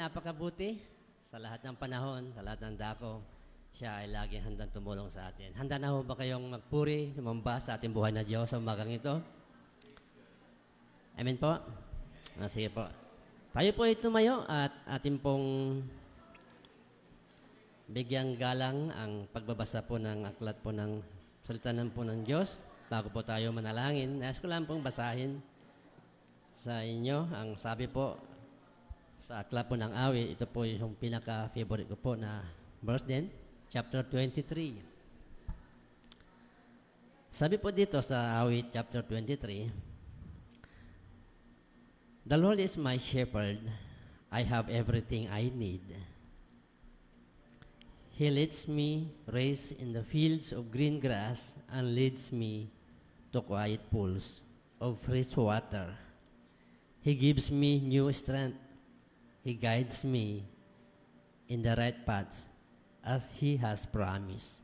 napakabuti sa lahat ng panahon, sa lahat ng dako. Siya ay laging handang tumulong sa atin. Handa na ho ba kayong magpuri, lumamba sa ating buhay na Diyos sa umagang ito? Amen po? Sige po. Tayo po ay tumayo at ating pong bigyang galang ang pagbabasa po ng aklat po ng salita ng po ng Diyos. Bago po tayo manalangin, nais ko lang pong basahin sa inyo ang sabi po sa aklat po ng awit. Ito po yung pinaka-favorite ko po na verse din, chapter 23. Sabi po dito sa awit chapter 23, "The Lord is my shepherd, I have everything I need. He lets me rest in the fields of green grass and leads me to quiet pools of fresh water. He gives me new strength. He guides me in the right paths as He has promised.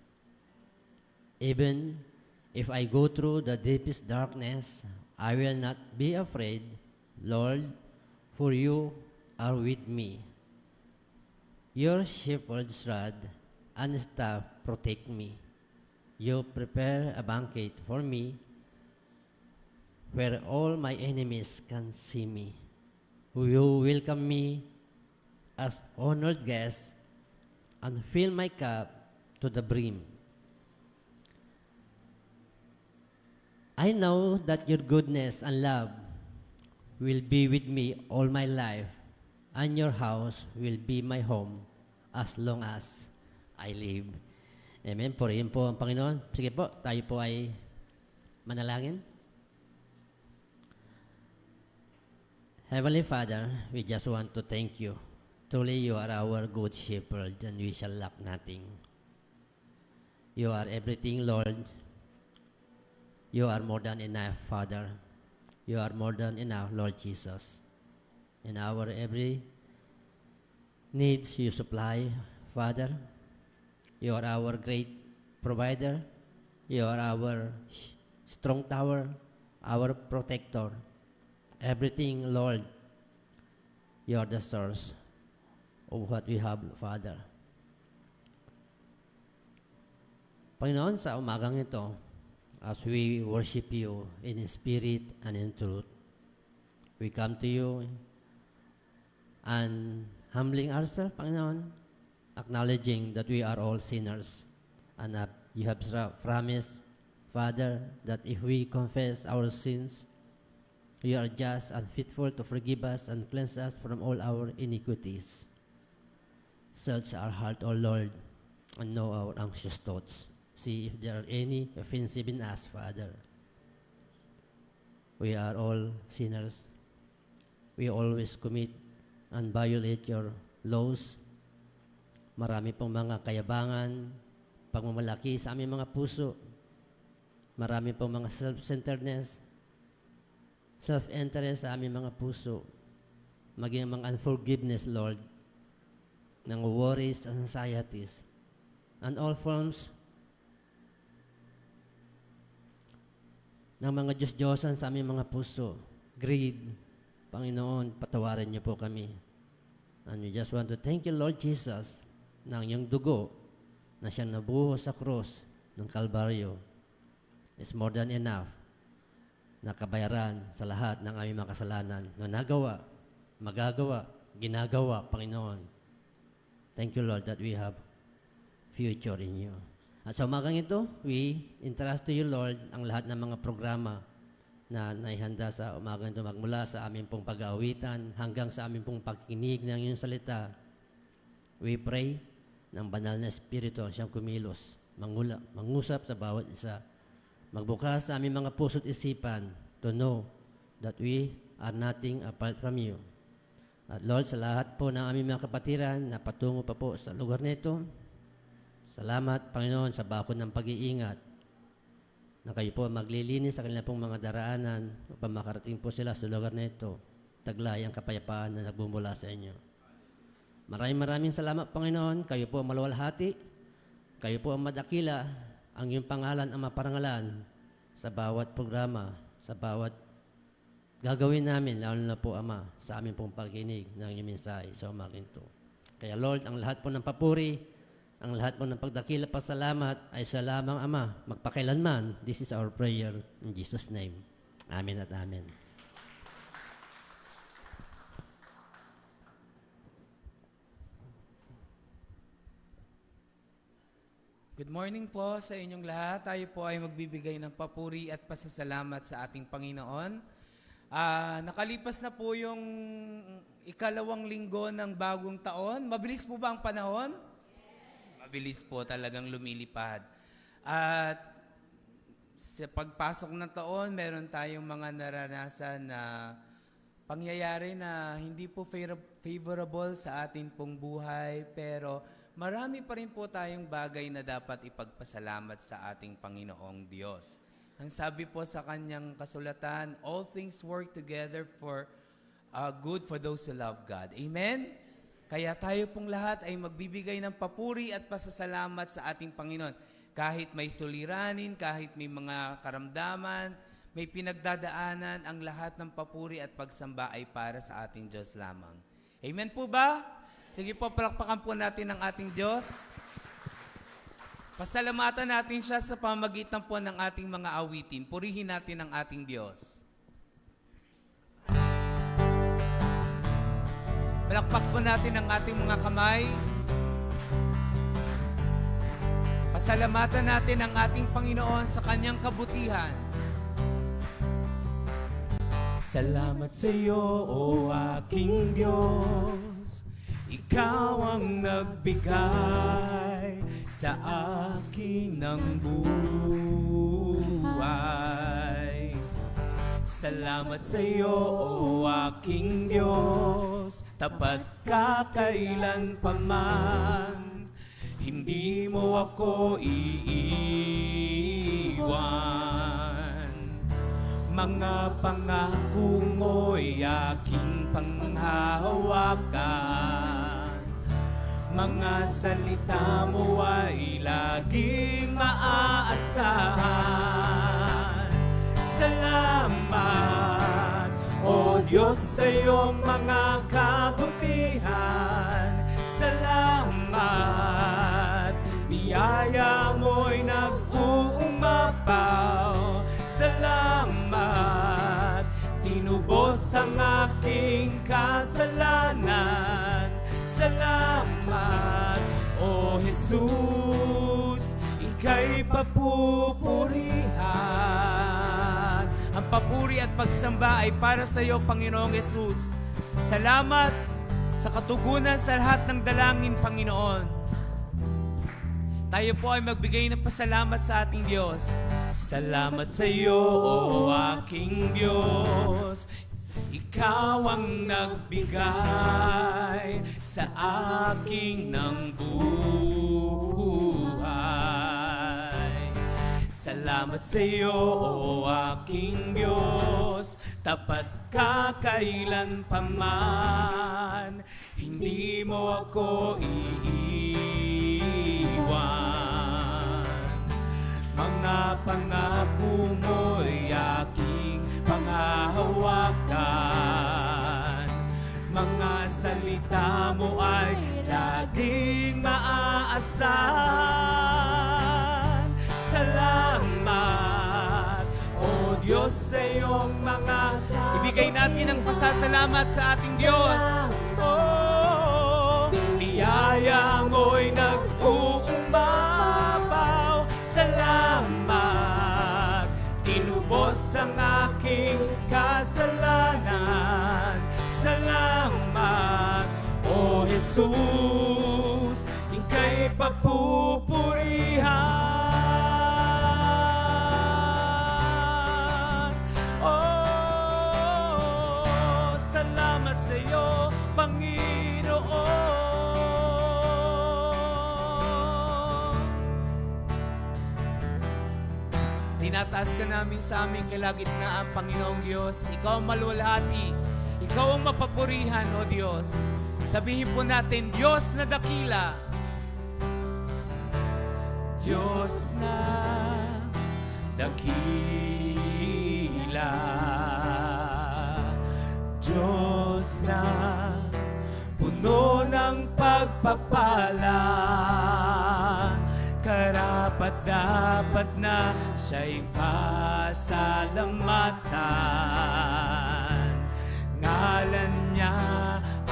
Even if I go through the deepest darkness, I will not be afraid, Lord, for you are with me. Your shepherd's rod and staff protect me. You prepare a banquet for me where all my enemies can see me. You welcome me as honored guest and fill my cup to the brim. I know that your goodness and love will be with me all my life, and your house will be my home as long as I live." Amen. Purihin po ang Panginoon. Sige po, tayo po ay manalangin. Heavenly Father, we just want to thank you. Truly, you are our good shepherd, and we shall lack nothing. You are everything, Lord. You are more than enough, Father. You are more than enough, Lord Jesus. In our every needs you supply, Father. You are our great provider. You are our strong tower, our protector. Everything, Lord, you are the source of what we have, Father. Panginoon, sa umagang ito, as we worship you in spirit and in truth, we come to you and humbling ourselves, Panginoon, acknowledging that we are all sinners, and that you have promised, Father, that if we confess our sins, you are just and faithful to forgive us and cleanse us from all our iniquities. Search our heart, O Lord, and know our anxious thoughts. See if there are any offensive in us, Father. We are all sinners. We always commit and violate your laws. Marami pong mga kayabangan, pagmamalaki sa aming mga puso. Marami pong mga self-centeredness, self-interest sa aming mga puso. Maging mga unforgiveness, Lord, ng worries and anxieties, and all forms ng mga Diyos-Diyosan sa aming mga puso. Greed, Panginoon, patawarin niyo po kami. And we just want to thank you, Lord Jesus, ng iyong dugo na siyang nabuhos sa krus ng Kalbaryo is more than enough na kabayaran sa lahat ng aming mga kasalanan na nagawa, magagawa, ginagawa, Panginoon. Thank you, Lord, that we have future in you. At sa umagang ito, we entrust to you, Lord, ang lahat ng mga programa na naihanda sa umagang ito magmula sa aming pong pag-aawitan hanggang sa aming pong pagkikinig ng iyong salita. We pray ng banal na Espiritu ang siyang kumilos, mangusap sa bawat isa, magbukas sa aming mga puso't isipan to know that we are nothing apart from you. At Lord, sa lahat po ng aming mga kapatiran na patungo pa po sa lugar nito, salamat, Panginoon, sa bakod ng pag-iingat na kayo po maglilinis sa kanilang pong mga daraanan upang makarating po sila sa lugar nito. Taglay ang kapayapaan na nagbumula sa inyo. Maraming salamat, Panginoon. Kayo po ang maluwalhati. Kayo po ang madakila. Ang iyong pangalan ang maparangalan sa bawat programa, sa bawat gagawin namin, lalo na po, Ama, sa aming pong pagkinig ng inyong mensahe sa umagang ito. Kaya Lord, ang lahat po ng papuri, ang lahat po ng pagdakila pasalamat ay sa lamang Ama, magpakailanman. This is our prayer in Jesus' name. Amen at amen. Good morning po sa inyong lahat. Tayo po ay magbibigay ng papuri at pasasalamat sa ating Panginoon. Nakalipas na po yung ikalawang linggo ng bagong taon. Mabilis po ba ang panahon? Mabilis po, talagang lumilipad. At sa pagpasok ng taon, meron tayong mga naranasan na pangyayari na hindi po favorable sa atin pong buhay, pero marami pa rin po tayong bagay na dapat ipagpasalamat sa ating Panginoong Diyos. Ang sabi po sa kanyang kasulatan, all things work together for good for those who love God. Amen? Kaya tayo pong lahat ay magbibigay ng papuri at pasasalamat sa ating Panginoon. Kahit may suliranin, kahit may mga karamdaman, may pinagdadaanan, ang lahat ng papuri at pagsamba ay para sa ating Diyos lamang. Amen po ba? Sige po, palakpakan po natin ang ating Diyos. Pasalamatan natin siya sa pamagitan po ng ating mga awitin. Purihin natin ang ating Diyos. Palakpak po natin ang ating mga kamay. Pasalamatan natin ang ating Panginoon sa kanyang kabutihan. Salamat sa iyo, O aking Diyos. Ikaw ang nagbigay sa akin ng buhay. Salamat sa iyo, O aking Diyos. Tapat ka kailanpaman. Hindi mo ako iiwan. Mga pangako mo'y aking panghahawakan. Mga salita mo ay laging maaasahan. Salamat, O Diyos, sa iyong mga kabutihan. Salamat, biyaya mo'y nag-uumapaw. Salamat, tinubos ang aking kasalanan. Salamat, O Jesus, ika'y papupurihan. Ang papuri at pagsamba ay para sa iyo, Panginoong Jesus. Salamat sa katugunan sa lahat ng dalangin, Panginoon. Tayo po ay magbigay ng pasalamat sa ating Diyos. Salamat sa iyo, O aking Diyos. Ikaw ang nagbigay sa aking ng buhay. Salamat sa iyo, O aking Diyos. Tapat ka kailanpaman. Hindi mo ako iiwan. Mga pangako mo'y aking panghahawakan. Mga salita mo ay laging maaasahan. Salamat, O Diyos, sa iyong mga ibigay natin ang pasasalamat sa ating Diyos. Oh, biyaya mo'y nag-uumapaw. Salamat, tinubos ang aking kasalanan. Salamat, O Jesus, ika'y papupurihan. Oh, salamat sa iyo, Panginoon. Tinataas ka namin sa aming kalagitnaan, Panginoong Diyos. Ikaw ang maluwalhati. Ikaw ang mapapurihan, O Diyos. Sabihin po natin, Diyos na dakila. Diyos na dakila. Diyos na puno ng pagpapala, karapat-dapat na siya'y pasalamatan. Ngalan niya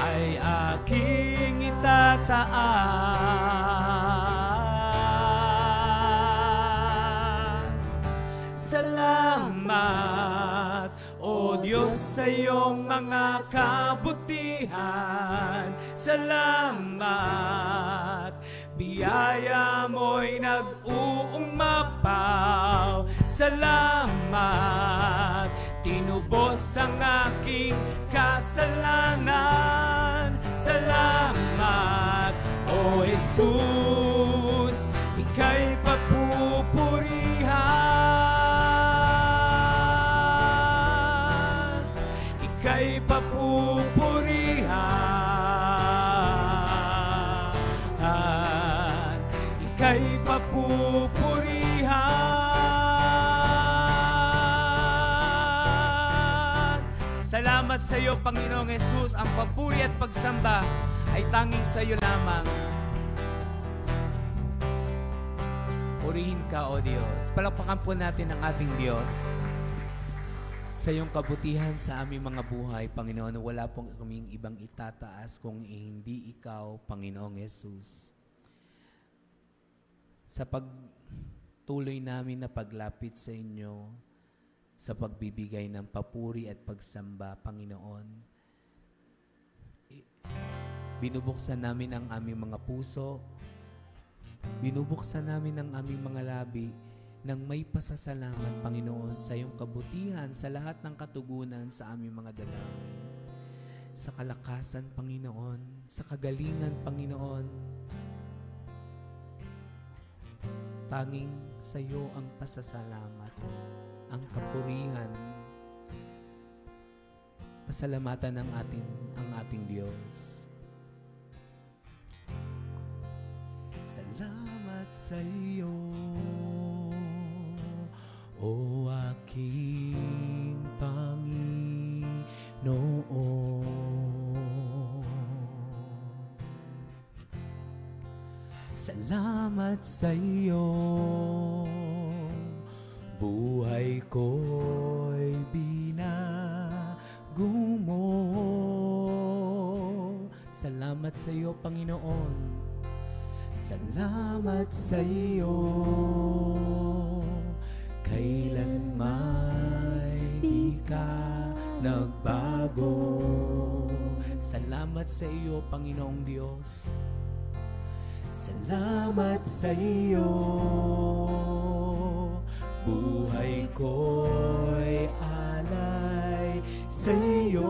ay aking itataas. Salamat, O Diyos, sa iyong mga kabutihan. Salamat, biyaya mo'y nag-uumapaw. Salamat, tinubos ang aking kasalanan. Salamat, O Jesus, ika'y papupurihan. Ika'y papupurihan. Ika'y papupurihan. Salamat sa iyo, Panginoong Jesus. Ang papuri at pagsamba ay tanging sa iyo lamang. Purihin ka, O Diyos. Palakpakan po natin ang ating Diyos. Sa iyong kabutihan sa aming mga buhay, Panginoon, wala pong kaming ibang itataas kung hindi ikaw, Panginoong Jesus. Sa pagtuloy namin na paglapit sa inyo, sa pagbibigay ng papuri at pagsamba, Panginoon, binubuksan namin ang aming mga puso, binubuksan namin ang aming mga labi, nang may pasasalamat, Panginoon, sa iyong kabutihan, sa lahat ng katugunan sa aming mga dalangin. Sa kalakasan, Panginoon, sa kagalingan, Panginoon, tanging sa iyo ang pasasalamat, ang kapurihan, pasalamatan ang ating Diyos. Salamat sa iyo, O aking Panginoon. Salamat sa iyo, buhay ko'y binago mo. Salamat sa iyo, Panginoon. Salamat sa iyo, kailanman di ka nagbago. Salamat sa iyo, Panginoong Diyos. Salamat sa iyo, buhay ko'y alay sa iyo.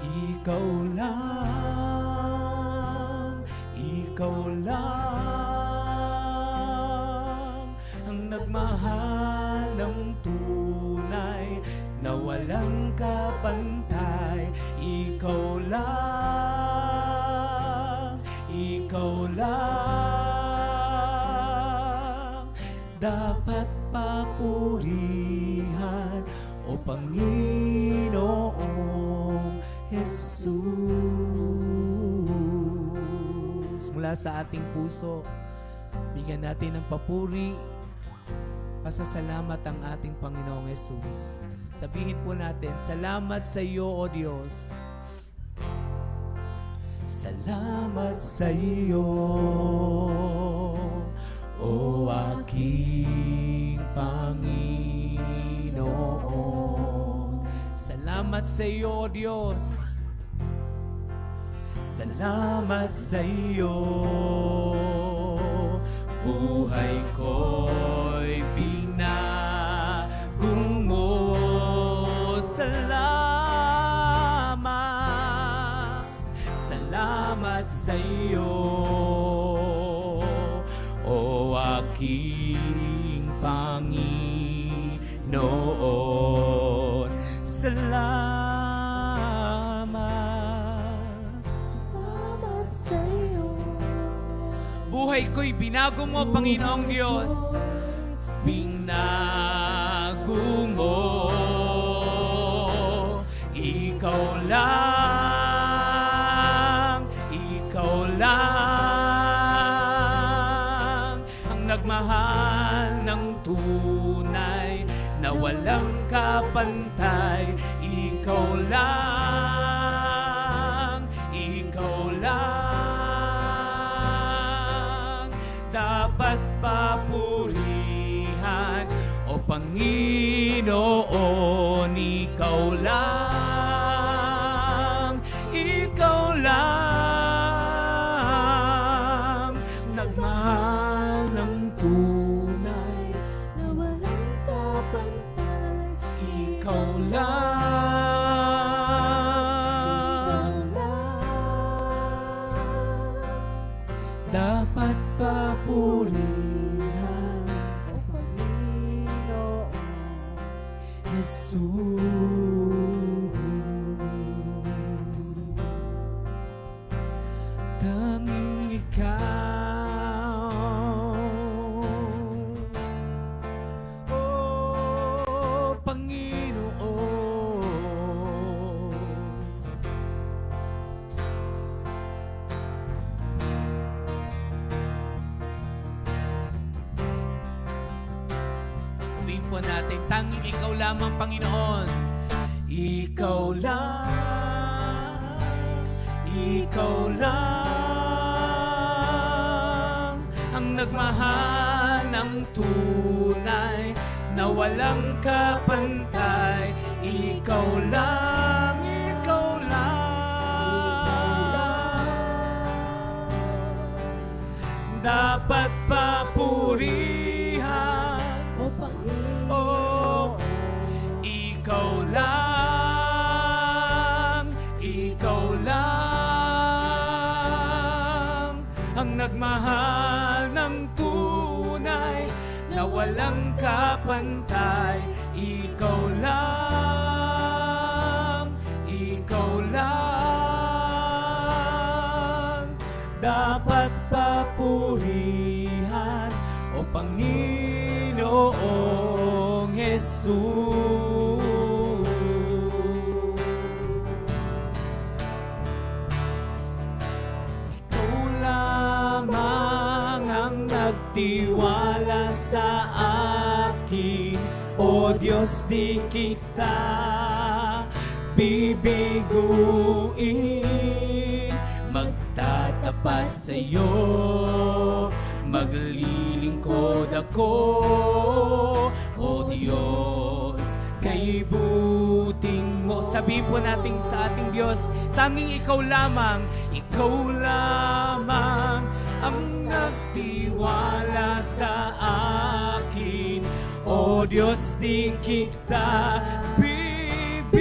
Ikaw lang ang nagmahal ng tunay na walang kapantay. Ikaw lang dapat papurihan, O Panginoong Jesus. Mula sa ating puso, bigyan natin ng papuri, pasasalamat ang ating Panginoong Jesus. Sabihin po natin, salamat sa iyo, O Diyos. Salamat sa iyo, O aking Panginoon. Salamat sa iyo, O Diyos. Salamat sa iyo, buhay ko'y binago mo. Salamat sa iyo, O aking Panginoon. Salamat sa iyo, buhay ko'y binago mo, Panginoong Diyos. Binago mo. nagmahal ng tunay na walang kapantay. Ikaw lang, dapat papurihan, o Panginoon. Ikaw lang, nagmahal ng tunay na walang kapantay. Ikaw lang, dapat papurihan, O Panginoon, Jesus. Tanging ikaw, oh Panginoon. Sabihin po natin, tanging ikaw lamang, Panginoon. Ikaw lang ang nagmahal ng tunay na walang kapantay. Ikaw lang, dapat papurihan, O Panginoon, oh, ikaw lang ang nagmahal ng tunay na walang kapantay. Ikaw lang, dapat papurihan, o Panginoong Jesus. Ikaw lamang ang nagtiwala sa akin, o Diyos, di kita bibiguin. Magtatapat sa'yo, maglilingkod ako, o Diyos, kay buting mo. Sabihin po natin sa ating Diyos, tanging ikaw lamang ang nagtiwala sa akin, o Diyos, di kita bibiguin.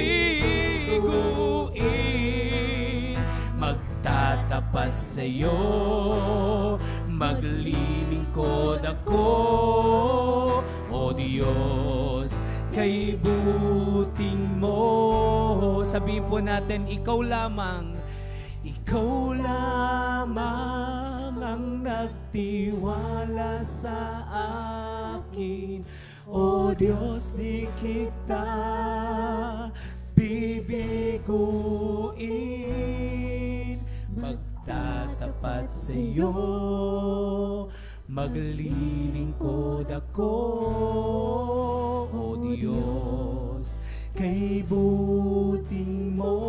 Magtatapat sa'yo, maglilingkod ako, o Diyos, kay buting mo. Sabihin po natin, ikaw lamang ang nagtiwala sa akin, o Diyos, di kita bibiguin. Magtatapat sa'yo, maglilingkod ako, o Diyos, kay buting mo,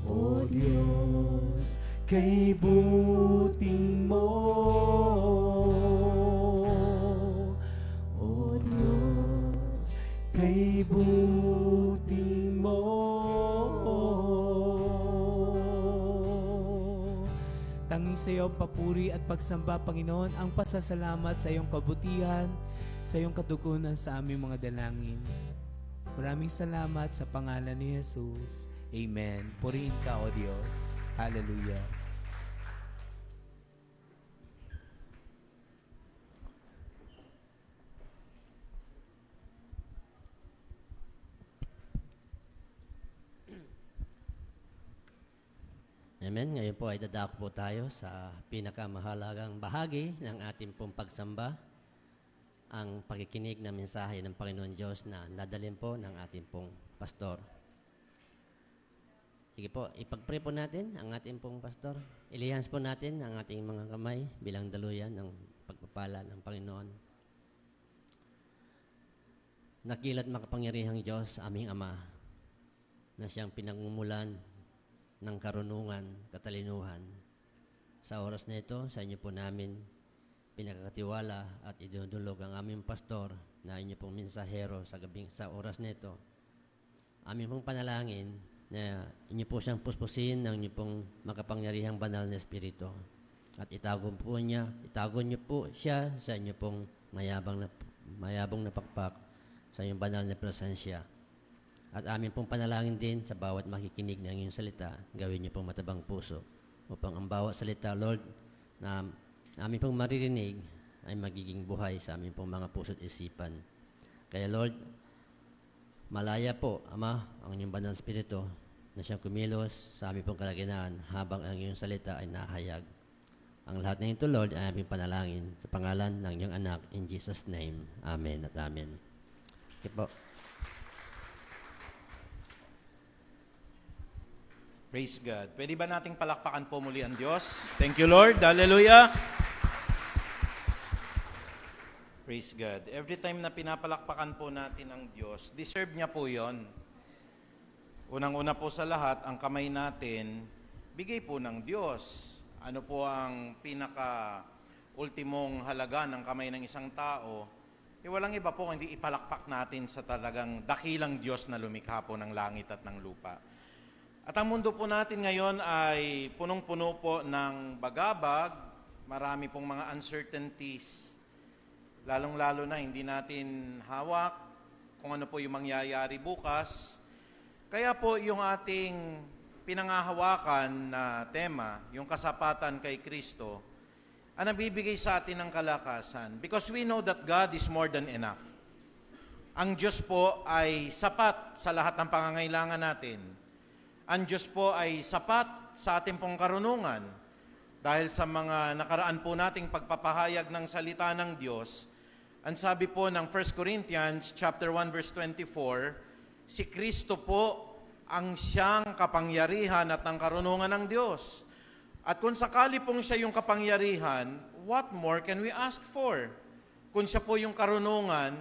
o Diyos, kay buting mo, o Diyos, kay buting mo. Tanging sa iyo ang papuri at pagsamba, Panginoon, ang pasasalamat sa iyong kabutihan, sa iyong katugunan sa aming mga dalangin. Maraming salamat sa pangalan ni Jesus. Amen. Purihin ka, O Diyos. Hallelujah. Amen. Ngayon po ay dadako po tayo sa pinakamahalagang bahagi ng ating pong pagsamba, ang pakikinig ng mensahe ng Panginoon Diyos na nadalhin po ng ating pong pastor. Sige po, ipag-pray po natin ang ating pong pastor. Ilihans po natin ang ating mga kamay bilang daluyan ng pagpapala ng Panginoon. Nakilat makapangyarihang Diyos, aming Ama, na siyang pinangumulan ng karunungan, katalinuhan. Sa oras na ito, sa inyo po namin pinakakatiwala at idudulog ang aming pastor na inyo pong mensahero sa oras na ito. Aming pong panalangin na inyo po siyang puspusin ng inyo pong makapangyarihang banal na Espiritu. At itago niyo po siya sa inyo pong mayabang na pakpak sa inyong banal na presensya. At amin pong panalangin din sa bawat makikinig ng inyong salita, gawin niyo pong matabang puso upang ang bawat salita, Lord, na amin pong maririnig ay magiging buhay sa amin pong mga puso't isipan. Kaya Lord, malaya po, Ama, ang inyong banal na Espiritu na siyang kumilos sa aming pong kalagyanaan habang ang iyong salita ay nahayag. Ang lahat ng ito, Lord, ay aming panalangin sa pangalan ng iyong anak, in Jesus' name. Amen at amen. Okay po. Praise God. Pwede ba nating palakpakan po muli ang Diyos? Thank you, Lord. Hallelujah. Praise God. Every time na pinapalakpakan po natin ang Diyos, deserve niya po yon. Unang-una po sa lahat, ang kamay natin, bigay po ng Diyos. Ano po ang pinaka-ultimong halaga ng kamay ng isang tao? Walang iba po hindi ipalakpak natin sa talagang dakilang Diyos na lumikha po ng langit at ng lupa. At ang mundo po natin ngayon ay punong-puno po ng bagabag, marami pong mga uncertainties. Lalong-lalo na hindi natin hawak kung ano po yung mangyayari bukas. Kaya po yung ating pinangahawakan na tema, yung kasapatan kay Kristo, ang nabibigay sa atin ng kalakasan. Because we know that God is more than enough. Ang Diyos po ay sapat sa lahat ng pangangailangan natin. Ang Diyos po ay sapat sa ating pong karunungan. Dahil sa mga nakaraan po nating pagpapahayag ng salita ng Diyos, ang sabi po ng 1 Corinthians chapter 1 verse 24, si Kristo po ang siyang kapangyarihan at ang karunungan ng Diyos. At kung sakali pong siya yung kapangyarihan, what more can we ask for? Kung siya po yung karunungan,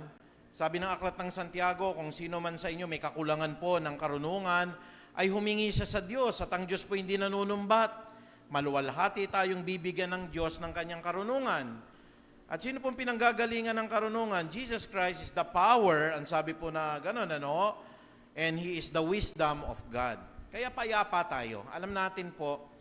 sabi ng Aklat ng Santiago, kung sino man sa inyo may kakulangan po ng karunungan, ay humingi siya sa Diyos at ang Diyos po hindi nanunumbat. Maluwalhati tayong bibigyan ng Diyos ng kanyang karunungan. At sino pong pinanggagalingan ng karunungan? Jesus Christ is the power, ang sabi po na gano'n, ano? And He is the wisdom of God. Kaya payapa tayo. Alam natin po,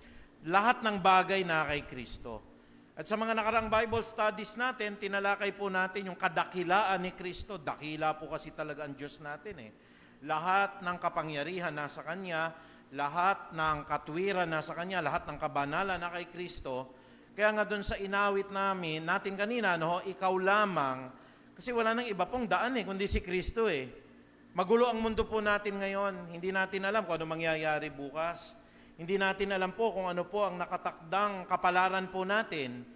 lahat ng bagay na kay Kristo. At sa mga nakarang Bible studies natin, tinalakay po natin yung kadakilaan ni Kristo. Dakila po kasi talaga ang Diyos natin eh. Lahat ng kapangyarihan nasa Kanya, lahat ng katwiran nasa Kanya, lahat ng kabanalan na kay Kristo. Kaya nga doon sa inawit natin kanina, no, ikaw lamang, kasi wala nang iba pong daan eh, kundi si Kristo eh. Magulo ang mundo po natin ngayon. Hindi natin alam kung ano mangyayari bukas. Hindi natin alam po kung ano po ang nakatakdang kapalaran po natin.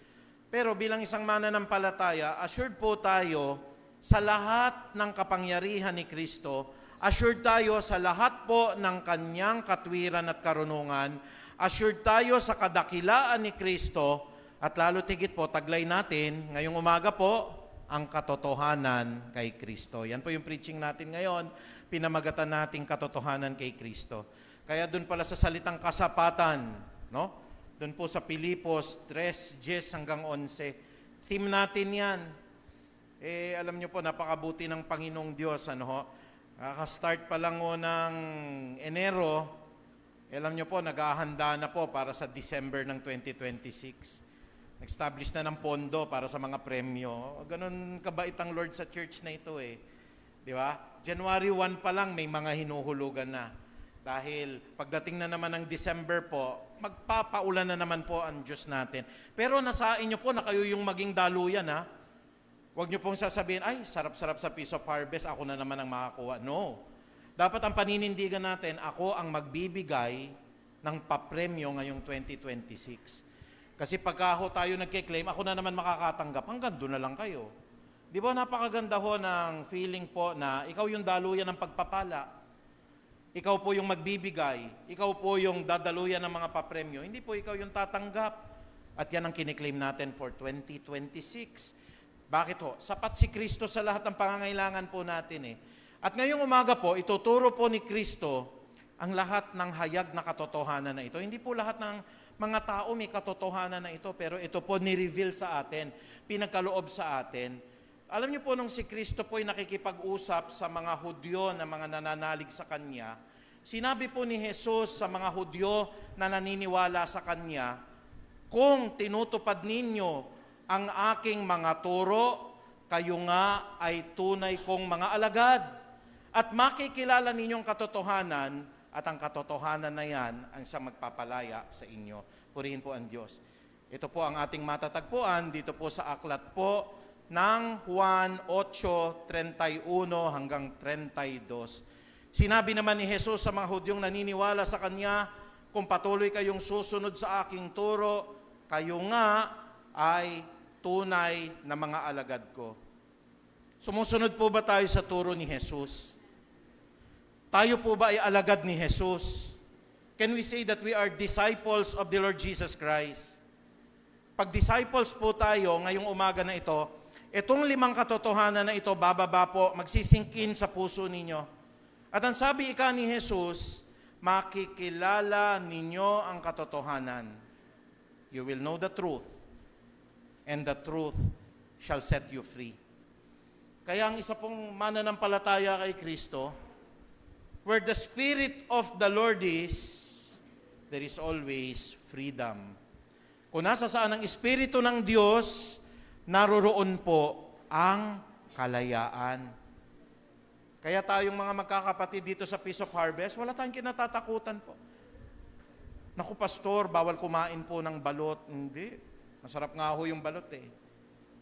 Pero bilang isang mananampalataya, assured po tayo sa lahat ng kapangyarihan ni Kristo, assured tayo sa lahat po ng kanyang katwiran at karunungan, assured tayo sa kadakilaan ni Kristo, at lalo tigit po, taglay natin, ngayong umaga po, ang katotohanan kay Kristo. Yan po yung preaching natin ngayon, pinamagatan nating katotohanan kay Kristo. Kaya doon pala sa salitang kasapatan, no? Doon po sa Pilipos 3:10 hanggang 11. Theme natin yan. Alam nyo po, napakabuti ng Panginoong Diyos. Kaka-start pa lang o ng Enero, alam nyo po, naghahanda na po para sa December ng 2026. Nag-establish na ng pondo para sa mga premyo. Ganon kabait ang Lord sa church na ito eh. Di ba? January 1 pa lang may mga hinuhulugan na. Dahil pagdating na naman ng December po, magpapaulan na naman po ang Diyos natin. Pero nasa inyo po na kayo yung maging daluyan ha. Huwag nyo pong sasabihin, ay, sarap-sarap sa Piece of Harvest, ako na naman ang makakuha. No. Dapat ang paninindigan natin, ako ang magbibigay ng papremyo ngayong 2026. Kasi pagka tayo nagkiklaim, ako na naman makakatanggap, hanggang doon na lang kayo. Di ba napakaganda ho ng feeling po na ikaw yung daluyan ng pagpapala. ikaw po yung magbibigay, ikaw po yung dadaluyan ng mga papremyo, hindi po ikaw yung tatanggap. At yan ang kiniklaim natin for 2026. Bakit ho? Sapat si Kristo sa lahat ng pangangailangan po natin eh. At ngayong umaga po, ituturo po ni Kristo ang lahat ng hayag na katotohanan na ito. Hindi po lahat ng mga tao may katotohanan na ito, pero ito po ni-reveal sa atin, pinagkaloob sa atin. Alam niyo po, nung si Kristo po ay nakikipag-usap sa mga Hudyo na mga nananalig sa Kanya, sinabi po ni Jesus sa mga Hudyo na naniniwala sa Kanya, kung tinutupad ninyo ang aking mga turo, kayo nga ay tunay kong mga alagad. At makikilala ninyong katotohanan, at ang katotohanan na yan ang siyang magpapalaya sa inyo. Purihin po ang Diyos. Ito po ang ating matatagpuan dito po sa aklat po ng Juan 8:31 hanggang 32. Sinabi naman ni Jesus sa mga Hudyong naniniwala sa Kanya, kung patuloy kayong susunod sa aking turo, kayo nga ay tunay na mga alagad ko. Sumusunod po ba tayo sa turo ni Jesus? Tayo po ba ay alagad ni Jesus? Can we say that we are disciples of the Lord Jesus Christ? Pag disciples po tayo ngayong umaga na ito, itong 5 katotohanan na ito, bababa po, magsisingkin sa puso ninyo. At ang sabi ika ni Jesus, makikilala ninyo ang katotohanan. You will know the truth, and the truth shall set you free. Kaya ang isa pong mananampalataya kay Kristo, where the Spirit of the Lord is, there is always freedom. Kung nasa saan ang Espiritu ng Diyos, naroroon po ang kalayaan. Kaya tayong mga magkakapatid dito sa Peace of Harvest, wala tayong kinatatakutan po. Naku, pastor, bawal kumain po ng balot. Hindi. Masarap nga ho yung balot eh.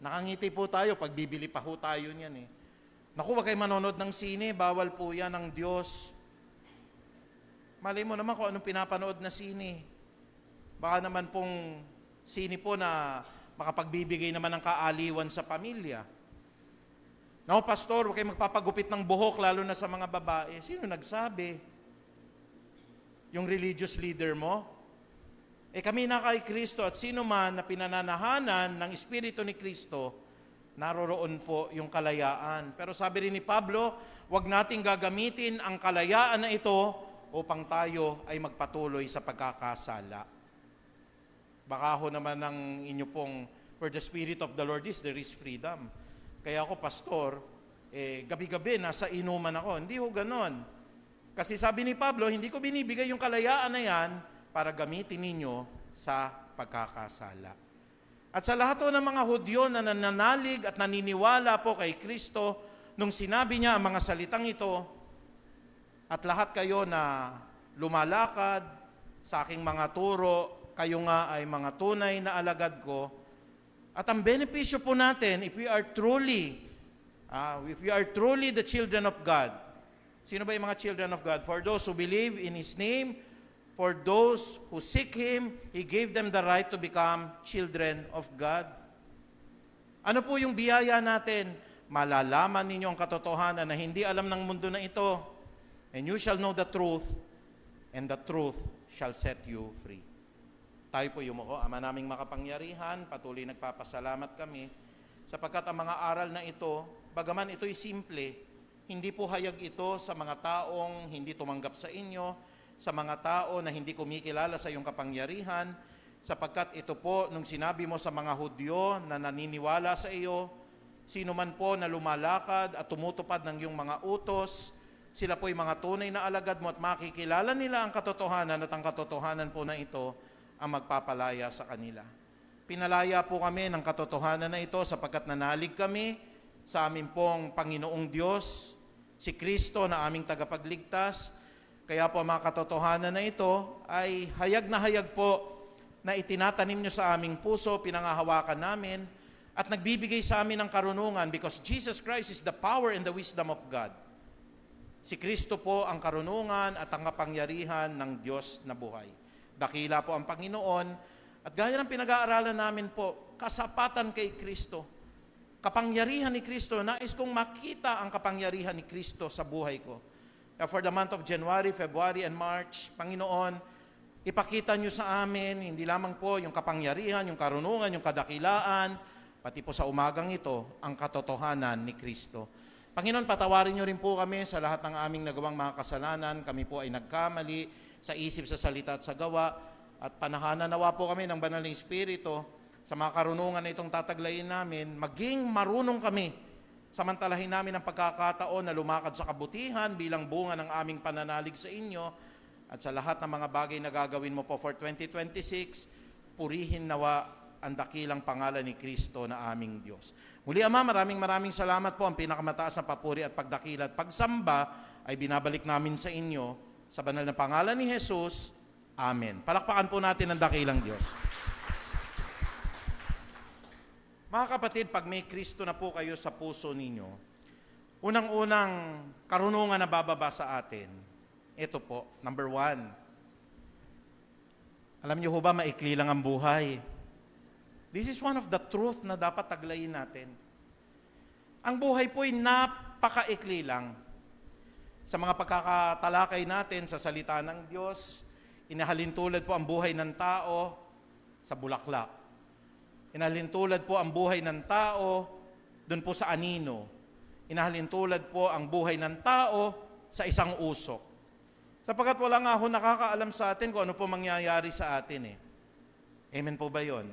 Nakangiti po tayo pag bibili pa ho tayo niyan eh. Naku, wag kayo manonood ng sine, bawal po yan ng Diyos. Malay mo naman kung anong pinapanood na sine. Baka naman pong sine po na makapagbibigay naman ng kaaliwan sa pamilya. Naku, pastor, wag kayo magpapagupit ng buhok, lalo na sa mga babae. Sino nagsabi? Yung religious leader mo? Kami na kay Kristo at sino man na pinananahanan ng Espiritu ni Kristo, naroroon po yung kalayaan. Pero sabi rin ni Pablo, wag nating gagamitin ang kalayaan na ito upang tayo ay magpatuloy sa pagkakasala. Baka ho naman ang inyo pong, where the Spirit of the Lord is, there is freedom. Kaya ako, pastor, gabi-gabi nasa inuman ako. Hindi ho ganon. Kasi sabi ni Pablo, hindi ko binibigay yung kalayaan na yan para gamitin ninyo sa pagkakasala. At sa lahat ng mga Hudyo na nananalig at naniniwala po kay Kristo, nung sinabi niya ang mga salitang ito, at lahat kayo na lumalakad sa aking mga turo, kayo nga ay mga tunay na alagad ko. At ang benepisyo po natin, if we are truly the children of God. Sino ba yung mga children of God? For those who believe in His name, for those who seek Him, He gave them the right to become children of God. Ano po yung biyaya natin? Malalaman ninyo ang katotohanan na hindi alam ng mundo na ito. And you shall know the truth, and the truth shall set you free. Tayo po yumuko, Ama naming makapangyarihan, patuloy nagpapasalamat kami, sapagkat ang mga aral na ito, bagaman ito'y simple, hindi po hayag ito sa mga taong hindi tumanggap sa inyo, sa mga tao na hindi kumikilala sa iyong kapangyarihan, sapagkat ito po, nung sinabi mo sa mga Hudyo na naniniwala sa iyo, sino man po na lumalakad at tumutupad ng iyong mga utos, sila po'y mga tunay na alagad mo at makikilala nila ang katotohanan at ang katotohanan po na ito ang magpapalaya sa kanila. Pinalaya po kami ng katotohanan na ito sapagkat nanalig kami sa amin pong Panginoong Diyos, si Kristo na aming tagapagligtas. Kaya po ang mga katotohanan na ito ay hayag po na itinatanim nyo sa aming puso, pinangahawakan namin, at nagbibigay sa amin ng karunungan because Jesus Christ is the power and the wisdom of God. Si Kristo po ang karunungan at ang kapangyarihan ng Diyos na buhay. Dakila po ang Panginoon at gaya ng pinag-aaralan namin po, kasapatan kay Kristo. Kapangyarihan ni Kristo, nais kong makita ang kapangyarihan ni Kristo sa buhay ko. for the month of January, February, and March, Panginoon, ipakita nyo sa amin, hindi lamang po yung kapangyarihan, yung karunungan, yung kadakilaan, pati po sa umagang ito, ang katotohanan ni Kristo. Panginoon, patawarin nyo rin po kami sa lahat ng aming nagawang mga kasalanan. Kami po ay nagkamali sa isip, sa salita at sa gawa. At panahanan nawa po kami ng Banal na Espiritu sa mga karunungan na itong tataglayin namin, maging marunong kami samantalahin namin ang pagkakataon na lumakad sa kabutihan bilang bunga ng aming pananalig sa inyo at sa lahat ng mga bagay na gagawin mo po for 2026, purihin nawa ang dakilang pangalan ni Kristo na aming Diyos. Muli, Ama, maraming salamat po. Ang pinakamataas na papuri at pagdakila at pagsamba ay binabalik namin sa inyo sa banal na pangalan ni Jesus. Amen. Palakpakan po natin ang dakilang Diyos. Mga kapatid, pag may Kristo na po kayo sa puso ninyo, unang-unang karunungan na bababa sa atin, ito po, number 1. Alam niyo ho ba, maikli lang ang buhay. This is one of the truth na dapat taglayin natin. Ang buhay po ay napakaikli lang. Sa mga pagkakatalakay natin sa salita ng Diyos, inahalintulad po ang buhay ng tao sa bulaklak. Inahalintulad po ang buhay ng tao doon po sa anino. Inahalintulad po ang buhay ng tao sa isang usok. Sapagkat wala nga ho nakakaalam sa atin kung ano po mangyayari sa atin eh. Amen po ba yun?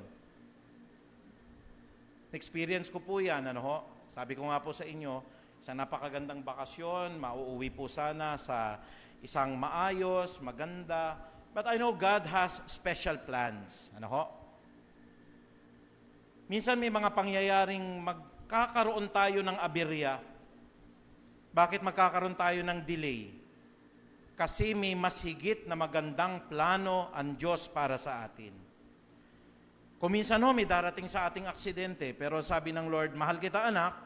Experience ko po yan, ano ho? Sabi ko nga po sa inyo, sa napakagandang bakasyon, mauuwi po sana sa isang maayos, maganda. But I know God has special plans. Ano ho? Minsan may mga pangyayaring magkakaroon tayo ng aberya. Bakit magkakaroon tayo ng delay? Kasi may mas higit na magandang plano ang Diyos para sa atin. Kung minsan ho, may darating sa ating aksidente, pero sabi ng Lord, mahal kita anak,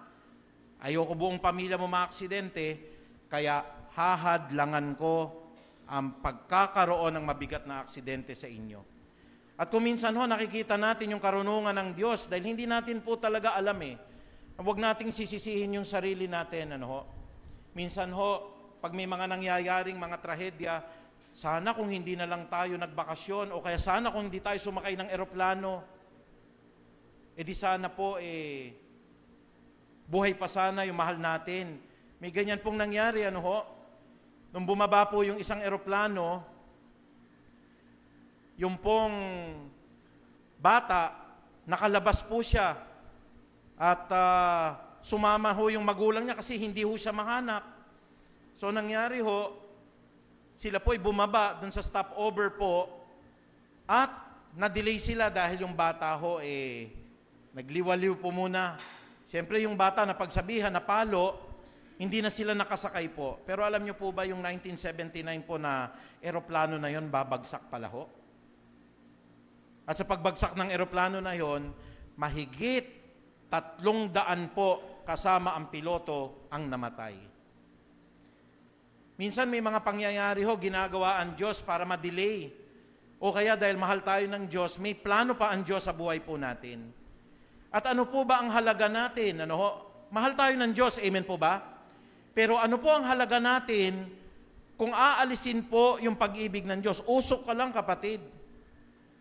ayoko buong pamilya mo maaksidente, kaya hahadlangan ko ang pagkakaroon ng mabigat na aksidente sa inyo. At kung minsan ho, nakikita natin yung karunungan ng Diyos dahil hindi natin po talaga alam eh. Huwag nating sisisihin yung sarili natin. Ano ho? Minsan ho, pag may mga nangyayaring mga trahedya, sana kung hindi na lang tayo nagbakasyon o kaya sana kung hindi tayo sumakay ng eroplano, di sana po buhay pa sana yung mahal natin. May ganyan pong nangyari. Ano ho? Nung bumaba po yung isang eroplano, yung pong bata, nakalabas po siya at sumama ho yung magulang niya kasi hindi ho siya mahanap. So nangyari ho, sila po ay bumaba dun sa stopover po at na-delay sila dahil yung bata ho nagliwaliw po muna. Siyempre yung bata na pagsabihan na palo, hindi na sila nakasakay po. Pero alam niyo po ba yung 1979 po na eroplano na yon babagsak pala ho? At sa pagbagsak ng eroplano na yon, mahigit 300 po kasama ang piloto ang namatay. Minsan may mga pangyayari ho, ginagawa ang Diyos para ma-delay. O kaya dahil mahal tayo ng Diyos, may plano pa ang Diyos sa buhay po natin. At ano po ba ang halaga natin? Ano ho? Mahal tayo ng Diyos, amen po ba? Pero ano po ang halaga natin kung aalisin po yung pag-ibig ng Diyos? Usok ka lang, kapatid.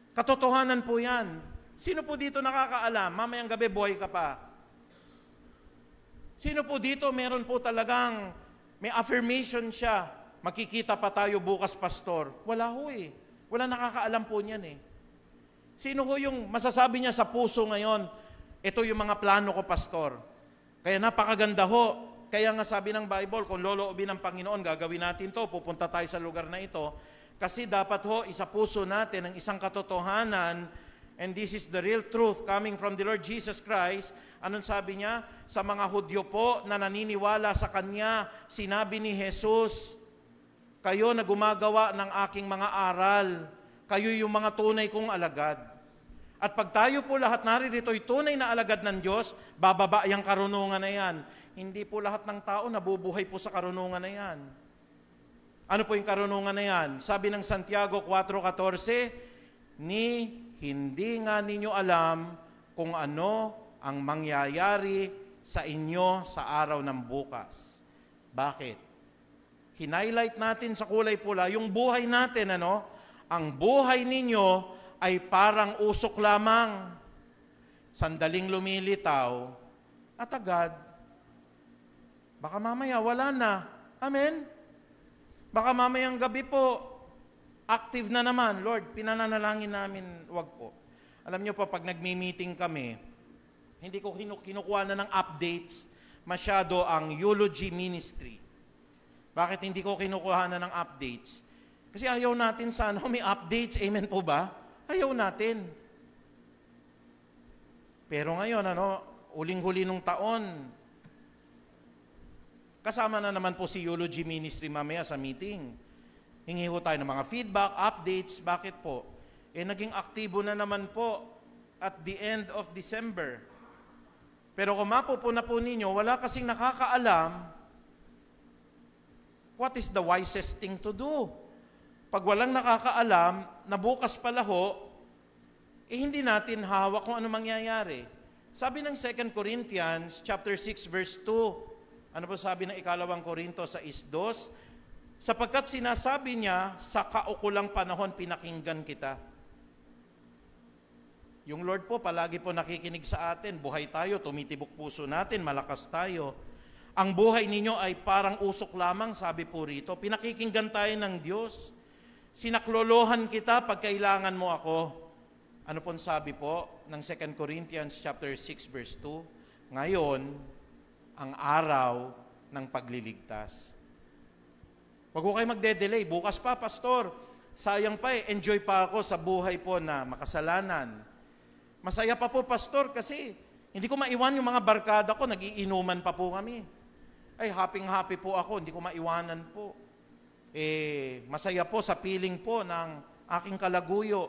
Katotohanan po yan. Sino po dito nakakaalam? Mamayang gabi, buhay ka pa. Sino po dito meron po talagang may affirmation siya, makikita pa tayo bukas, pastor? Wala ho eh. Wala nakakaalam po niyan eh. Sino ho yung masasabi niya sa puso ngayon, ito yung mga plano ko, pastor? Kaya napakaganda ho. Kaya nga sabi ng Bible, kung loloobin ng Panginoon, gagawin natin to, pupunta tayo sa lugar na ito. Kasi dapat ho, isa puso natin ang isang katotohanan, and this is the real truth coming from the Lord Jesus Christ. Anong sabi niya? Sa mga Hudyo po na naniniwala sa Kanya, sinabi ni Jesus, kayo na gumagawa ng aking mga aral, kayo yung mga tunay kong alagad. At pag tayo po lahat naririto'y tunay na alagad ng Diyos, bababa yung karunungan na yan. Hindi po lahat ng tao nabubuhay po sa karunungan na yan. Ano po yung karunungan na yan? Sabi ng Santiago 4:14, hindi nga ninyo alam kung ano ang mangyayari sa inyo sa araw ng bukas. Bakit? Hinighlight natin sa kulay pula yung buhay natin, ano? Ang buhay ninyo ay parang usok lamang. Sandaling lumilitaw at agad. Baka mamaya wala na. Amen? Baka mamayang gabi po, active na naman. Lord, pinananalangin namin, wag po. Alam niyo po, pag nagmi-meeting kami, hindi ko kinukuha na ng updates masyado ang eulogy ministry. Bakit hindi ko kinukuha na ng updates? Kasi ayaw natin sana may updates. Amen po ba? Ayaw natin. Pero ngayon, uling-huli nung taon, kasama na naman po si eulogy ministry mamaya sa meeting. Hingi ho tayo ng mga feedback, updates. Bakit po? Naging aktibo na naman po at the end of December. Pero kung mapupuna po ninyo, wala kasing nakakaalam what is the wisest thing to do. Pag walang nakakaalam, na bukas pala ho, hindi natin hawak kung ano mangyayari. Sabi ng 2 Corinthians chapter 6 verse 2, ano po sabi ng 2 Korinto 6:2? Sapagkat sinasabi niya, sa kaukulang panahon pinakinggan kita. Yung Lord po, palagi po nakikinig sa atin. Buhay tayo, tumitibok puso natin, malakas tayo. Ang buhay ninyo ay parang usok lamang, sabi po rito. Pinakikinggan tayo ng Diyos. Sinaklolohan kita pag kailangan mo ako. Ano pong sabi po ng 2 Corinthians chapter 6 verse 2? Ngayon, ang araw ng pagliligtas. Huwag ko kayo magde-delay. Bukas pa, pastor. Sayang pa enjoy pa ako sa buhay po na makasalanan. Masaya pa po, pastor, kasi hindi ko maiwan yung mga barkada ko, nagiinuman pa po kami. Ay, happy po ako, hindi ko maiwanan po. Masaya po sa piling po ng aking kalaguyo.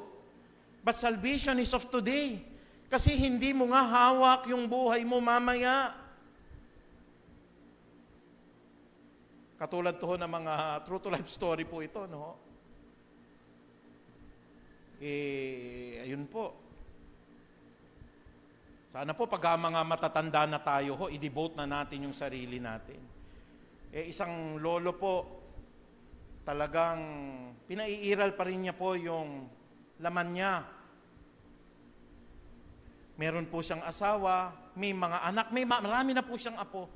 But salvation is of today. Kasi hindi mo nga hawak yung buhay mo mamaya. Katulad to ng mga true to life story po ito, no? Ayun po. Sana po pag mga matatanda na tayo ho, i-devote na natin yung sarili natin. Isang lolo po, talagang pinaiiral pa rin niya po yung laman niya. Meron po siyang asawa, may mga anak, marami na po siyang apo.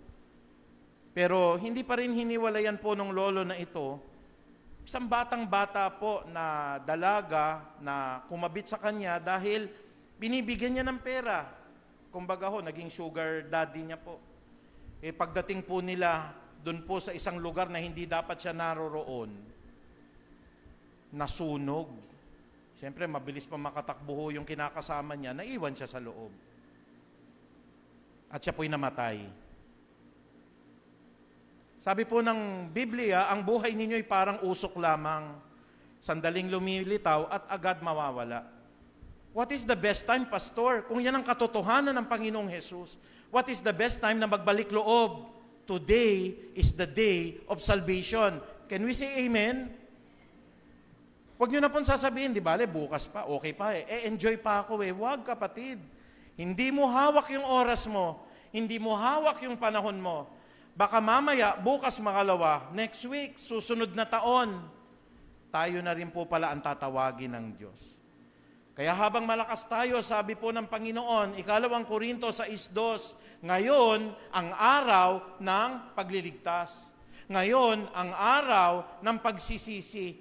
Pero hindi pa rin hiniwalayan po ng lolo na ito, isang batang-bata po na dalaga na kumabit sa kanya dahil binibigyan niya ng pera. Kumbaga ho, naging sugar daddy niya po. Pagdating po nila doon po sa isang lugar na hindi dapat siya naroroon, nasunog. Siyempre, mabilis pa makatakbo ho yung kinakasama niya, naiwan siya sa loob. At siya po'y namatay. Sabi po ng Biblia, ang buhay ninyo'y parang usok lamang. Sandaling lumilitaw at agad mawawala. What is the best time, pastor? Kung yan ang katotohanan ng Panginoong Jesus, what is the best time na magbalik loob? Today is the day of salvation. Can we say amen? Huwag nyo na pong sasabihin, di ba, bukas pa, okay pa enjoy pa ako Huwag, kapatid. Hindi mo hawak yung oras mo. Hindi mo hawak yung panahon mo. Baka mamaya, bukas makalawa, next week, susunod na taon, tayo na rin po pala ang tatawagin ng Diyos. Kaya habang malakas tayo, sabi po ng Panginoon, 2 Korinto 6:2, ngayon ang araw ng pagliligtas. Ngayon ang araw ng pagsisisi.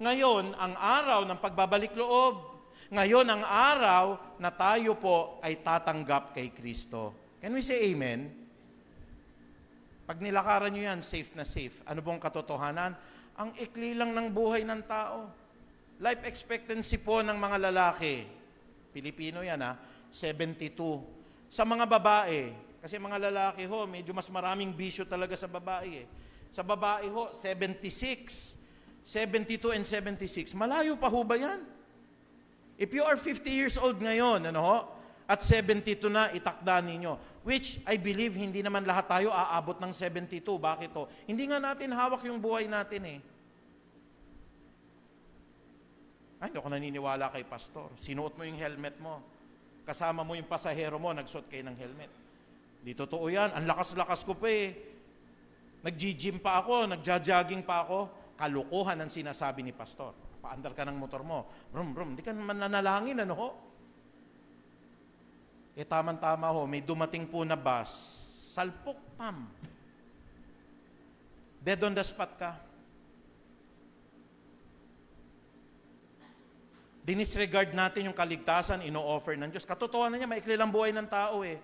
Ngayon ang araw ng pagbabalik loob. Ngayon ang araw na tayo po ay tatanggap kay Kristo. Can we say amen? Pag nilakaran nyo yan, safe na safe. Ano bang katotohanan? Ang ikli lang ng buhay ng tao. Life expectancy po ng mga lalaki, Pilipino yan 72. Sa mga babae, kasi mga lalaki ho, medyo mas maraming bisyo talaga sa babae Sa babae ho, 76, 72 and 76. Malayo pa ho ba yan? If you are 50 years old ngayon, at 72 na itakda ninyo, which I believe hindi naman lahat tayo aabot ng 72. Bakit ho? Hindi nga natin hawak yung buhay natin hindi ako naniniwala kay pastor. Sinuot mo yung helmet mo. Kasama mo yung pasahero mo, nagsuot kayo ng helmet. Di totoo yan. Ang lakas-lakas ko pa Nag-gym pa ako, nagja-jogging pa ako. Kalukuhan ang sinasabi ni pastor. Paandar ka ng motor mo. Brum, brum. Hindi ka naman nanalangin, ano ho? Tama-tama ho, may dumating po na bus. Salpok, pam. Dead on the spot ka. Dinisregard natin yung kaligtasan, ino-offer ng Diyos. Katotohanan niya, maikli lang buhay ng tao eh.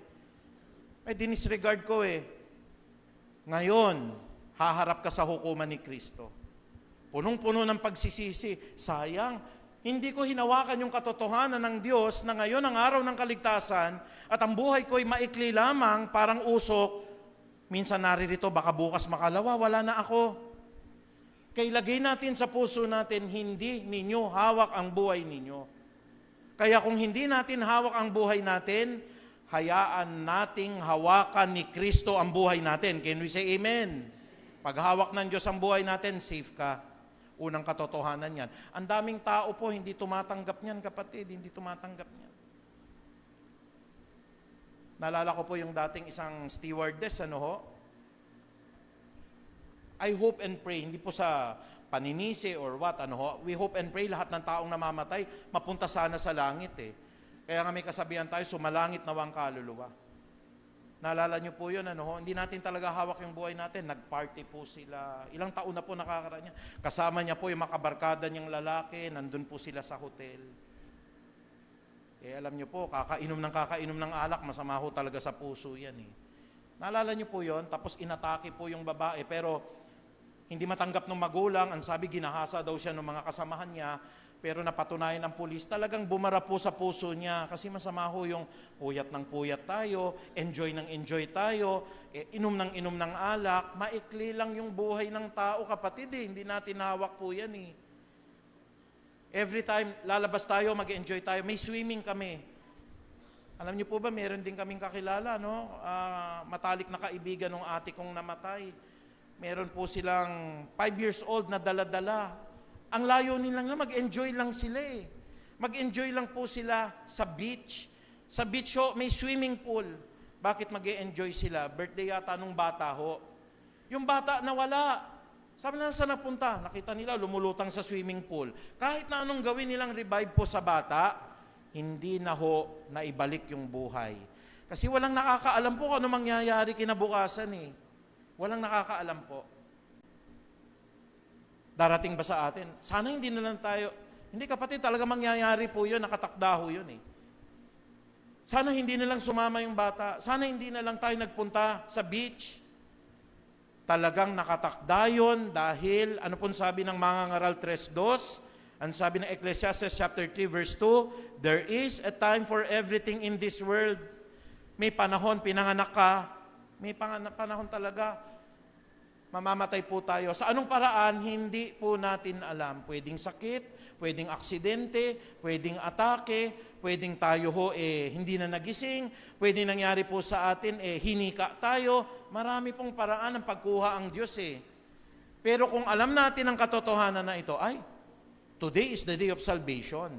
Ay, dinisregard ko eh. Ngayon, haharap ka sa hukuman ni Kristo. Punong-puno ng pagsisisi. Sayang, hindi ko hinawakan yung katotohanan ng Diyos na ngayon ang araw ng kaligtasan at ang buhay ko'y maikli lamang, parang usok. Minsan naririto, baka bukas makalawa, wala na ako. Kaya ilagay natin sa puso natin, hindi ninyo hawak ang buhay ninyo. Kaya kung hindi natin hawak ang buhay natin, hayaan nating hawakan ni Kristo ang buhay natin. Can we say amen? Pag hawak ng Diyos ang buhay natin, safe ka. Unang katotohanan yan. Ang daming tao po, hindi tumatanggap niyan, kapatid. Hindi tumatanggap niyan. Naalala ko po yung dating isang stewardess, ano ho? I hope and pray, hindi po sa paninisi or what, ano ho? We hope and pray lahat ng taong namamatay, mapunta sana sa langit eh. Kaya nga may kasabihan tayo, sumalangit na wang kaluluwa. Naalala niyo po yun, ano ho? Hindi natin talaga hawak yung buhay natin. Nag-party po sila. Ilang taon na po nakakaraan niya. Kasama niya po yung makabarkada niyang lalaki, nandun po sila sa hotel. Alam niyo po, kakainom ng alak, masama ho talaga sa puso yan eh. Naalala niyo po yun? Tapos inatake po yung babae, pero hindi matanggap ng magulang, ang sabi ginahasa daw siya ng mga kasamahan niya, pero napatunayan ng pulis, talagang bumara po sa puso niya kasi masama ho yung puyat ng puyat tayo, enjoy ng enjoy tayo, inom ng alak, maikli lang yung buhay ng tao, kapatid eh, hindi natin hawak po yan eh. Every time lalabas tayo, mag-enjoy tayo, may swimming kami. Alam niyo po ba, meron din kaming kakilala, no? Matalik na kaibigan ng ate kong namatay. Meron po silang 5 years old na dala-dala. Ang layo nilang mag-enjoy lang sila eh. Mag-enjoy lang po sila sa beach. Sa beach ho, may swimming pool. Bakit mag-enjoy sila? Birthday yata nung bata ho. Yung bata nawala. Sabi na saan napunta? Nakita nila lumulutang sa swimming pool. Kahit na anong gawin nilang revive po sa bata, hindi na ho naibalik yung buhay. Kasi walang nakakaalam po kung ano mangyayari kinabukasan eh. Walang nakakaalam po. Darating ba sa atin? Sana hindi na lang tayo, hindi kapatid, talaga mangyayari po yun, nakatakda ho yun eh. Sana hindi na lang sumama yung bata. Sana hindi na lang tayo nagpunta sa beach. Talagang nakatakda yun dahil, ano pong sabi ng mga ngaral 3:2? Ang sabi ng Ecclesiastes chapter 3 verse 2, there is a time for everything in this world. May panahon, pinanganak ka, may panahon talaga, mamamatay po tayo. Sa anong paraan, hindi po natin alam. Pwedeng sakit, pwedeng aksidente, pwedeng atake, pwedeng tayo ho hindi na nagising, pwedeng nangyari po sa atin hinika tayo. Marami pong paraan ng pagkuha ang Diyos eh. Pero kung alam natin ang katotohanan na ito, ay, today is the day of salvation.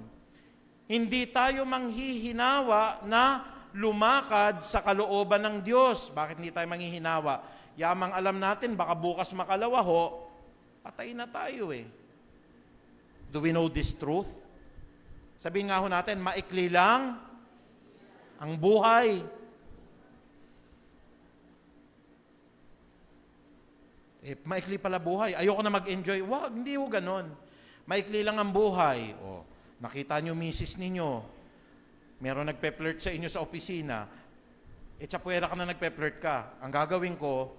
Hindi tayo manghihinawa na lumakad sa kalooban ng Diyos. Bakit hindi tayo manghihinawa? Yamang alam natin, baka bukas makalawa ho, patay na tayo eh. Do we know this truth? Sabihin nga ho natin, maikli lang ang buhay. Maikli pala buhay. Ayoko na mag-enjoy. Wag, hindi ho ganon. Maikli lang ang buhay. Nakita nyo misis ninyo, meron nagpe-flirt sa inyo sa opisina, tsapuera ka na nagpe-flirt ka. Ang gagawin ko,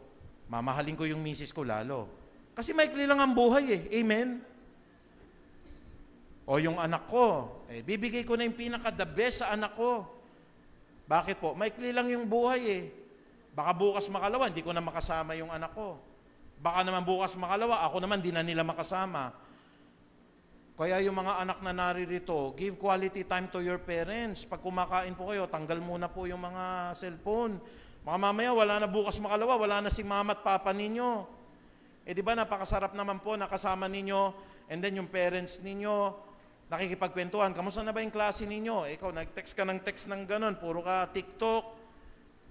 mamahalin ko yung misis ko lalo. Kasi maikli lang ang buhay eh. Amen? O yung anak ko, bibigay ko na yung pinaka-the best sa anak ko. Bakit po? Maikli lang yung buhay eh. Baka bukas makalawa, hindi ko na makasama yung anak ko. Baka naman bukas makalawa, ako naman di na nila makasama. Kaya yung mga anak na naririto, give quality time to your parents. Pag kumakain po kayo, tanggal muna po yung mga cellphone. Baka mamaya, wala na bukas makalawa, wala na si mama at papa ninyo. Di ba napakasarap naman po nakasama ninyo, and then yung parents ninyo, nakikipagkwentuhan, kamusta na ba yung klase ninyo? Ikaw, nag-text ka ng text ng ganon, puro ka TikTok.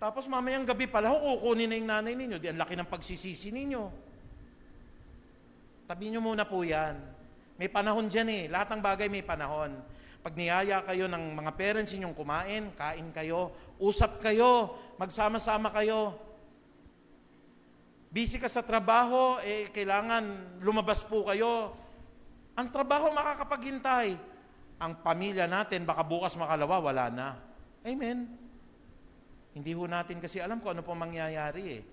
Tapos mamayang gabi pala, kukunin na yung nanay ninyo. Di ang laki ng pagsisisi ninyo. Tabi nyo muna po yan. May panahon dyan eh. Lahat ng bagay may panahon. Pag niyaya kayo ng mga parents ninyong kumain, kain kayo, usap kayo, magsama-sama kayo. Busy ka sa trabaho, kailangan lumabas po kayo. Ang trabaho makakapaghintay. Ang pamilya natin, baka bukas makalawa, wala na. Amen. Hindi ho natin kasi alam kung ano po mangyayari eh.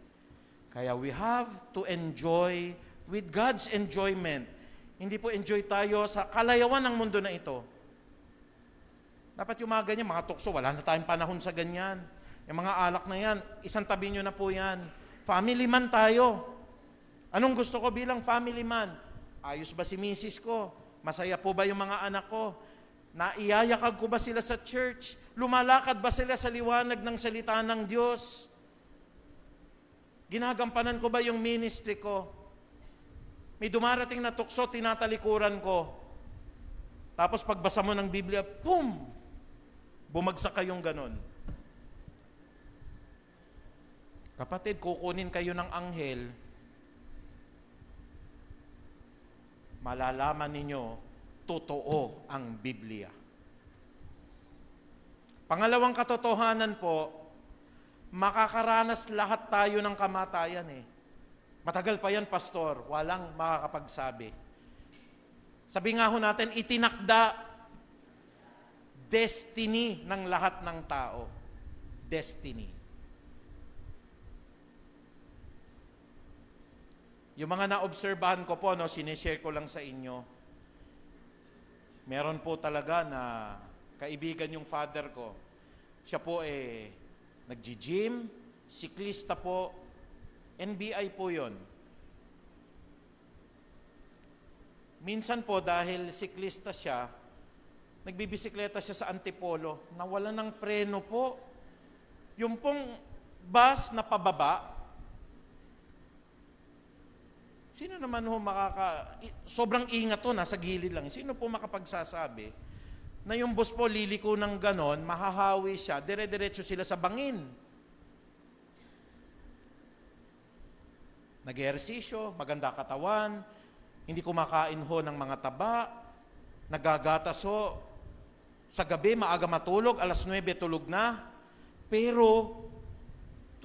Kaya we have to enjoy with God's enjoyment. Hindi po enjoy tayo sa kalayawan ng mundo na ito. Dapat yung mga ganyan, mga tukso, wala na tayong panahon sa ganyan. Yung mga alak na yan, isang tabi nyo na po yan. Family man tayo. Anong gusto ko bilang family man? Ayos ba si misis ko? Masaya po ba yung mga anak ko? Naiyayakag ko ba sila sa church? Lumalakad ba sila sa liwanag ng salita ng Diyos? Ginagampanan ko ba yung ministry ko? May dumarating na tukso, tinatalikuran ko. Tapos pagbasa mo ng Biblia, boom! Bumagsak kayong ganon. Kapatid, kukunin kayo ng anghel, malalaman ninyo, totoo ang Biblia. Pangalawang katotohanan po, makakaranas lahat tayo ng kamatayan eh. Matagal pa yan, pastor, walang makakapagsabi. Sabi nga ho natin, itinakda destiny ng lahat ng tao. Destiny. Yung mga naobserbahan ko po, sinishare ko lang sa inyo. Meron po talaga na kaibigan yung father ko. Siya po nag-gym, siklista po, NBI po yon. Minsan po dahil siklista siya, nagbibisikleta siya sa Antipolo, nawala ng preno po. Yung pong bus na pababa, sino naman ho sobrang ingat to, nasa gilid lang. Sino po makapagsasabi na yung bus po liliko ng ganon, mahahawi siya, dire-diretso sila sa bangin. Nag-ehersisyo, maganda katawan, hindi kumakain ho ng mga taba, nagagatas ho. Sa gabi, maaga matulog, alas 9 tulog na. Pero,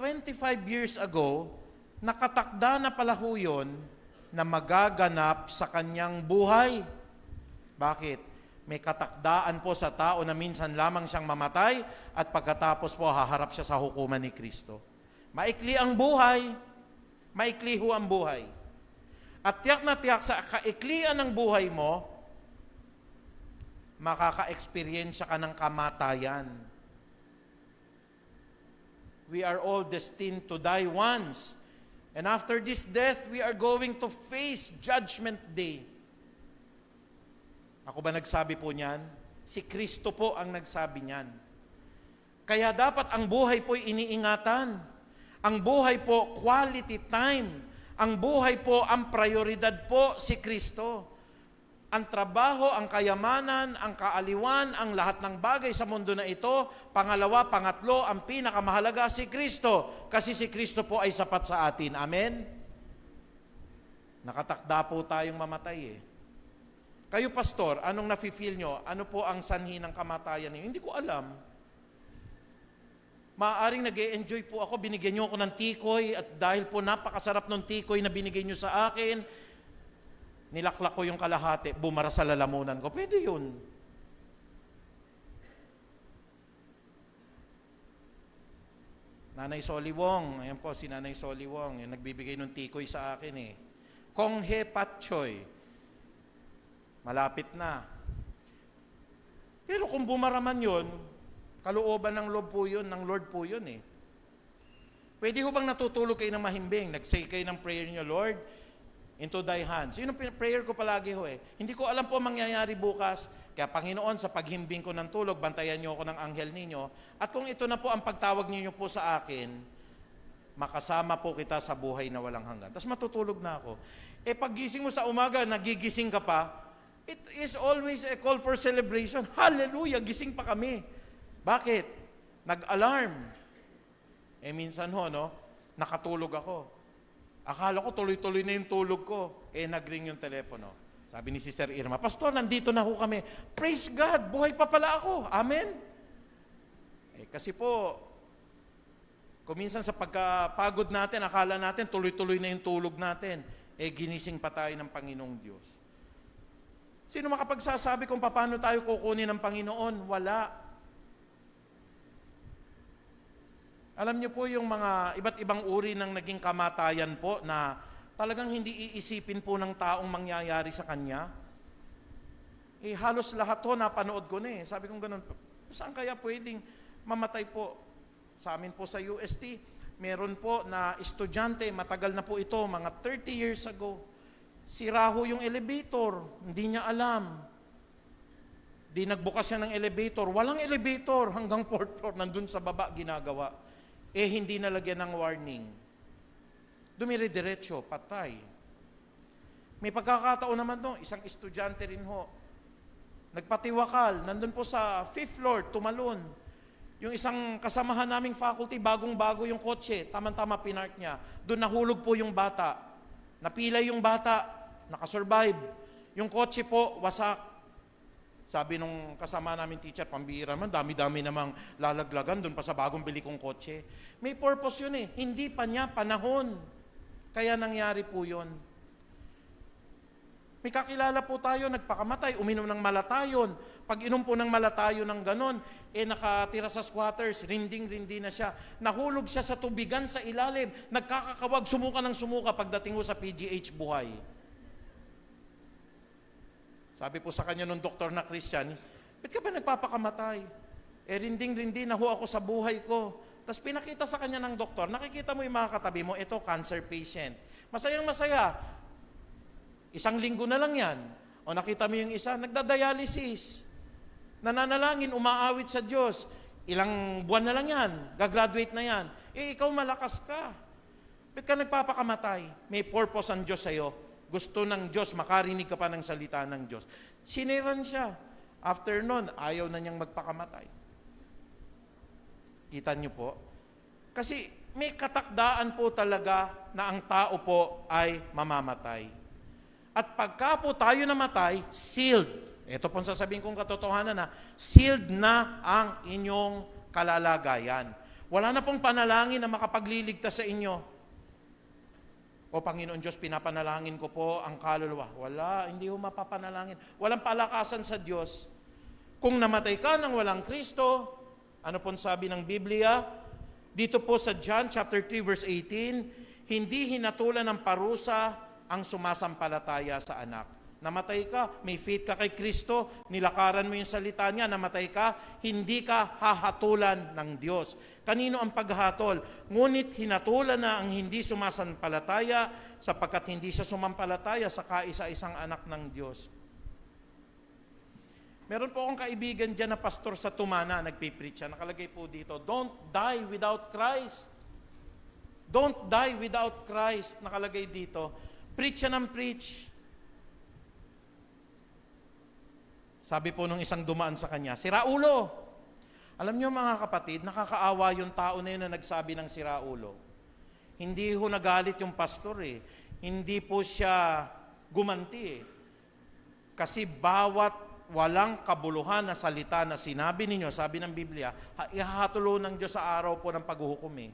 25 years ago, nakatakda na pala ho yun na magaganap sa kanyang buhay. Bakit? May katakdaan po sa tao na minsan lamang siyang mamatay at pagkatapos po haharap siya sa hukuman ni Kristo. Maikli ang buhay. Maikli ho ang buhay. At tiyak na tiyak sa kaiklian ng buhay mo, makaka-experience ka ng kamatayan. We are all destined to die once. And after this death, we are going to face Judgment Day. Ako ba nagsabi po niyan? Si Kristo po ang nagsabi niyan. Kaya dapat ang buhay po'y iniingatan. Ang buhay po, quality time. Ang buhay po, ang prioridad po, si Kristo. Ang trabaho, ang kayamanan, ang kaaliwan, ang lahat ng bagay sa mundo na ito, pangalawa, pangatlo, ang pinakamahalaga, si Kristo. Kasi si Kristo po ay sapat sa atin. Amen? Nakatakda po tayong mamatay eh. Kayo, pastor, anong nafe-feel nyo? Ano po ang sanhi ng kamatayan niyo? Hindi ko alam. Maaaring nag-e-enjoy po ako, binigyan nyo ako ng tikoy, at dahil po napakasarap ng tikoy na binigay nyo sa akin, nilaklak ko yung kalahati, bumara sa lalamunan ko. Pwede yun. Nanay Solly Wong, ayan po si Nanay Solly Wong, yung nagbibigay ng tikoy sa akin eh. Kong He Pat Choy. Malapit na. Pero kung bumaraman yun, kalooban ng Lord po yun, eh. Pwede ho bang natutulog kayo ng mahimbing? Nag-say kayo ng prayer niyo, Lord, into thy hands. Yun ang prayer ko palagi ho eh. Hindi ko alam po ang mangyayari bukas. Kaya Panginoon, sa paghimbing ko ng tulog, bantayan niyo ako ng anghel ninyo. At kung ito na po ang pagtawag niyo po sa akin, makasama po kita sa buhay na walang hanggan. Tapos matutulog na ako. Paggising mo sa umaga, nagigising ka pa, it is always a call for celebration. Hallelujah, gising pa kami. Bakit? Nag-alarm. Minsan ho, no, nakatulog ako. Akala ko tuloy-tuloy na yung tulog ko. Nag-ring yung telepono. Sabi ni Sister Irma, Pastor, nandito na ho kami. Praise God, buhay pa pala ako. Amen? Kasi po, kuminsan sa pagkapagod natin, akala natin tuloy-tuloy na yung tulog natin. Ginising pa tayo ng Panginoong Diyos. Sino makapagsasabi kung paano tayo kukunin ng Panginoon? Wala. Alam niyo po yung mga iba't ibang uri ng naging kamatayan po na talagang hindi iisipin po ng taong mangyayari sa kanya. Halos lahat ho napanood ko na eh. Sabi kong ganun, saan kaya pwedeng mamatay po? Sa amin po sa UST, meron po na estudyante, matagal na po ito, mga 30 years ago. Sira ho yung elevator, hindi niya alam. Di nagbukas siya ng elevator, walang elevator hanggang 4th floor, nandun sa baba ginagawa. Hindi nalagyan ng warning. Dumire-diretso, patay. May pagkakataon naman no, isang estudyante rin ho. Nagpatiwakal, nandun po sa 5th floor, tumalon. Yung isang kasamahan naming faculty, bagong-bago yung kotse, tama-tama pinark niya. Doon nahulog po yung bata. Napilay yung bata, nakasurvive. Yung kotse po, wasak. Sabi nung kasama namin teacher, pambihira man, dami-dami namang lalaglagan doon pa sa bagong bili kong kotse. May purpose yun eh. Hindi pa niya panahon. Kaya nangyari po yun. May kakilala po tayo, nagpakamatay, uminom ng malatayon. Pag inom po ng malatayon ng ganon, nakatira sa squatters, rinding-rindi na siya. Nahulog siya sa tubigan sa ilalim. Nagkakakawag, sumuka ng sumuka pagdating mo sa PGH buhay. Sabi po sa kanya nung doktor na Christian, ba't ka ba nagpapakamatay? Rinding-rindi na ho ako sa buhay ko. Tapos pinakita sa kanya ng doktor, nakikita mo yung mga katabi mo, ito, cancer patient. Masayang-masaya. 1 linggo na lang yan. O nakita mo yung isa, nagda-dialysis. Nananalangin, umaawit sa Diyos. Ilang buwan na lang yan, gagraduate na yan. Ikaw malakas ka. Ba't ka nagpapakamatay? May purpose ang Diyos sa'yo. Gusto ng Diyos, makarinig ka pa ng salita ng Diyos. Siniran siya. After nun, ayaw na niyang magpakamatay. Kita niyo po? Kasi may katakdaan po talaga na ang tao po ay mamamatay. At pagka po tayo namatay, sealed. Ito pong sasabihin kong katotohanan na, sealed na ang inyong kalalagayan. Wala na pong panalangin na makapagliligtas sa inyo. O Panginoon Diyos, pinapanalangin ko po ang kaluluwa. Wala, hindi ho mapapanalangin. Walang palakasan sa Diyos. Kung namatay ka nang walang Kristo, ano pong sabi ng Biblia? Dito po sa John chapter 3 verse 18, hindi hinatulan ng parusa ang sumasampalataya sa anak. Namatay ka, may faith ka kay Kristo, nilakaran mo yung salita niya, namatay ka, hindi ka hahatulan ng Diyos. Kanino ang paghatol? Ngunit hinatulan na ang hindi sumasampalataya sapagkat hindi siya sumampalataya sa kaisa-isang anak ng Diyos. Meron po akong kaibigan dyan na pastor sa Tumana, nagpipreach siya, nakalagay po dito, don't die without Christ. Don't die without Christ, nakalagay dito. Preach siya ng preach. Sabi po nung isang dumaan sa kanya, siraulo. Alam niyo mga kapatid, nakakaawa yung tao na yun na nagsabi ng siraulo. Hindi ho nagalit yung pastor eh. Hindi po siya gumanti eh. Kasi bawat walang kabuluhan na salita na sinabi ninyo, sabi ng Biblia, ihahatulo ng Diyos sa araw po ng paghuhukom eh.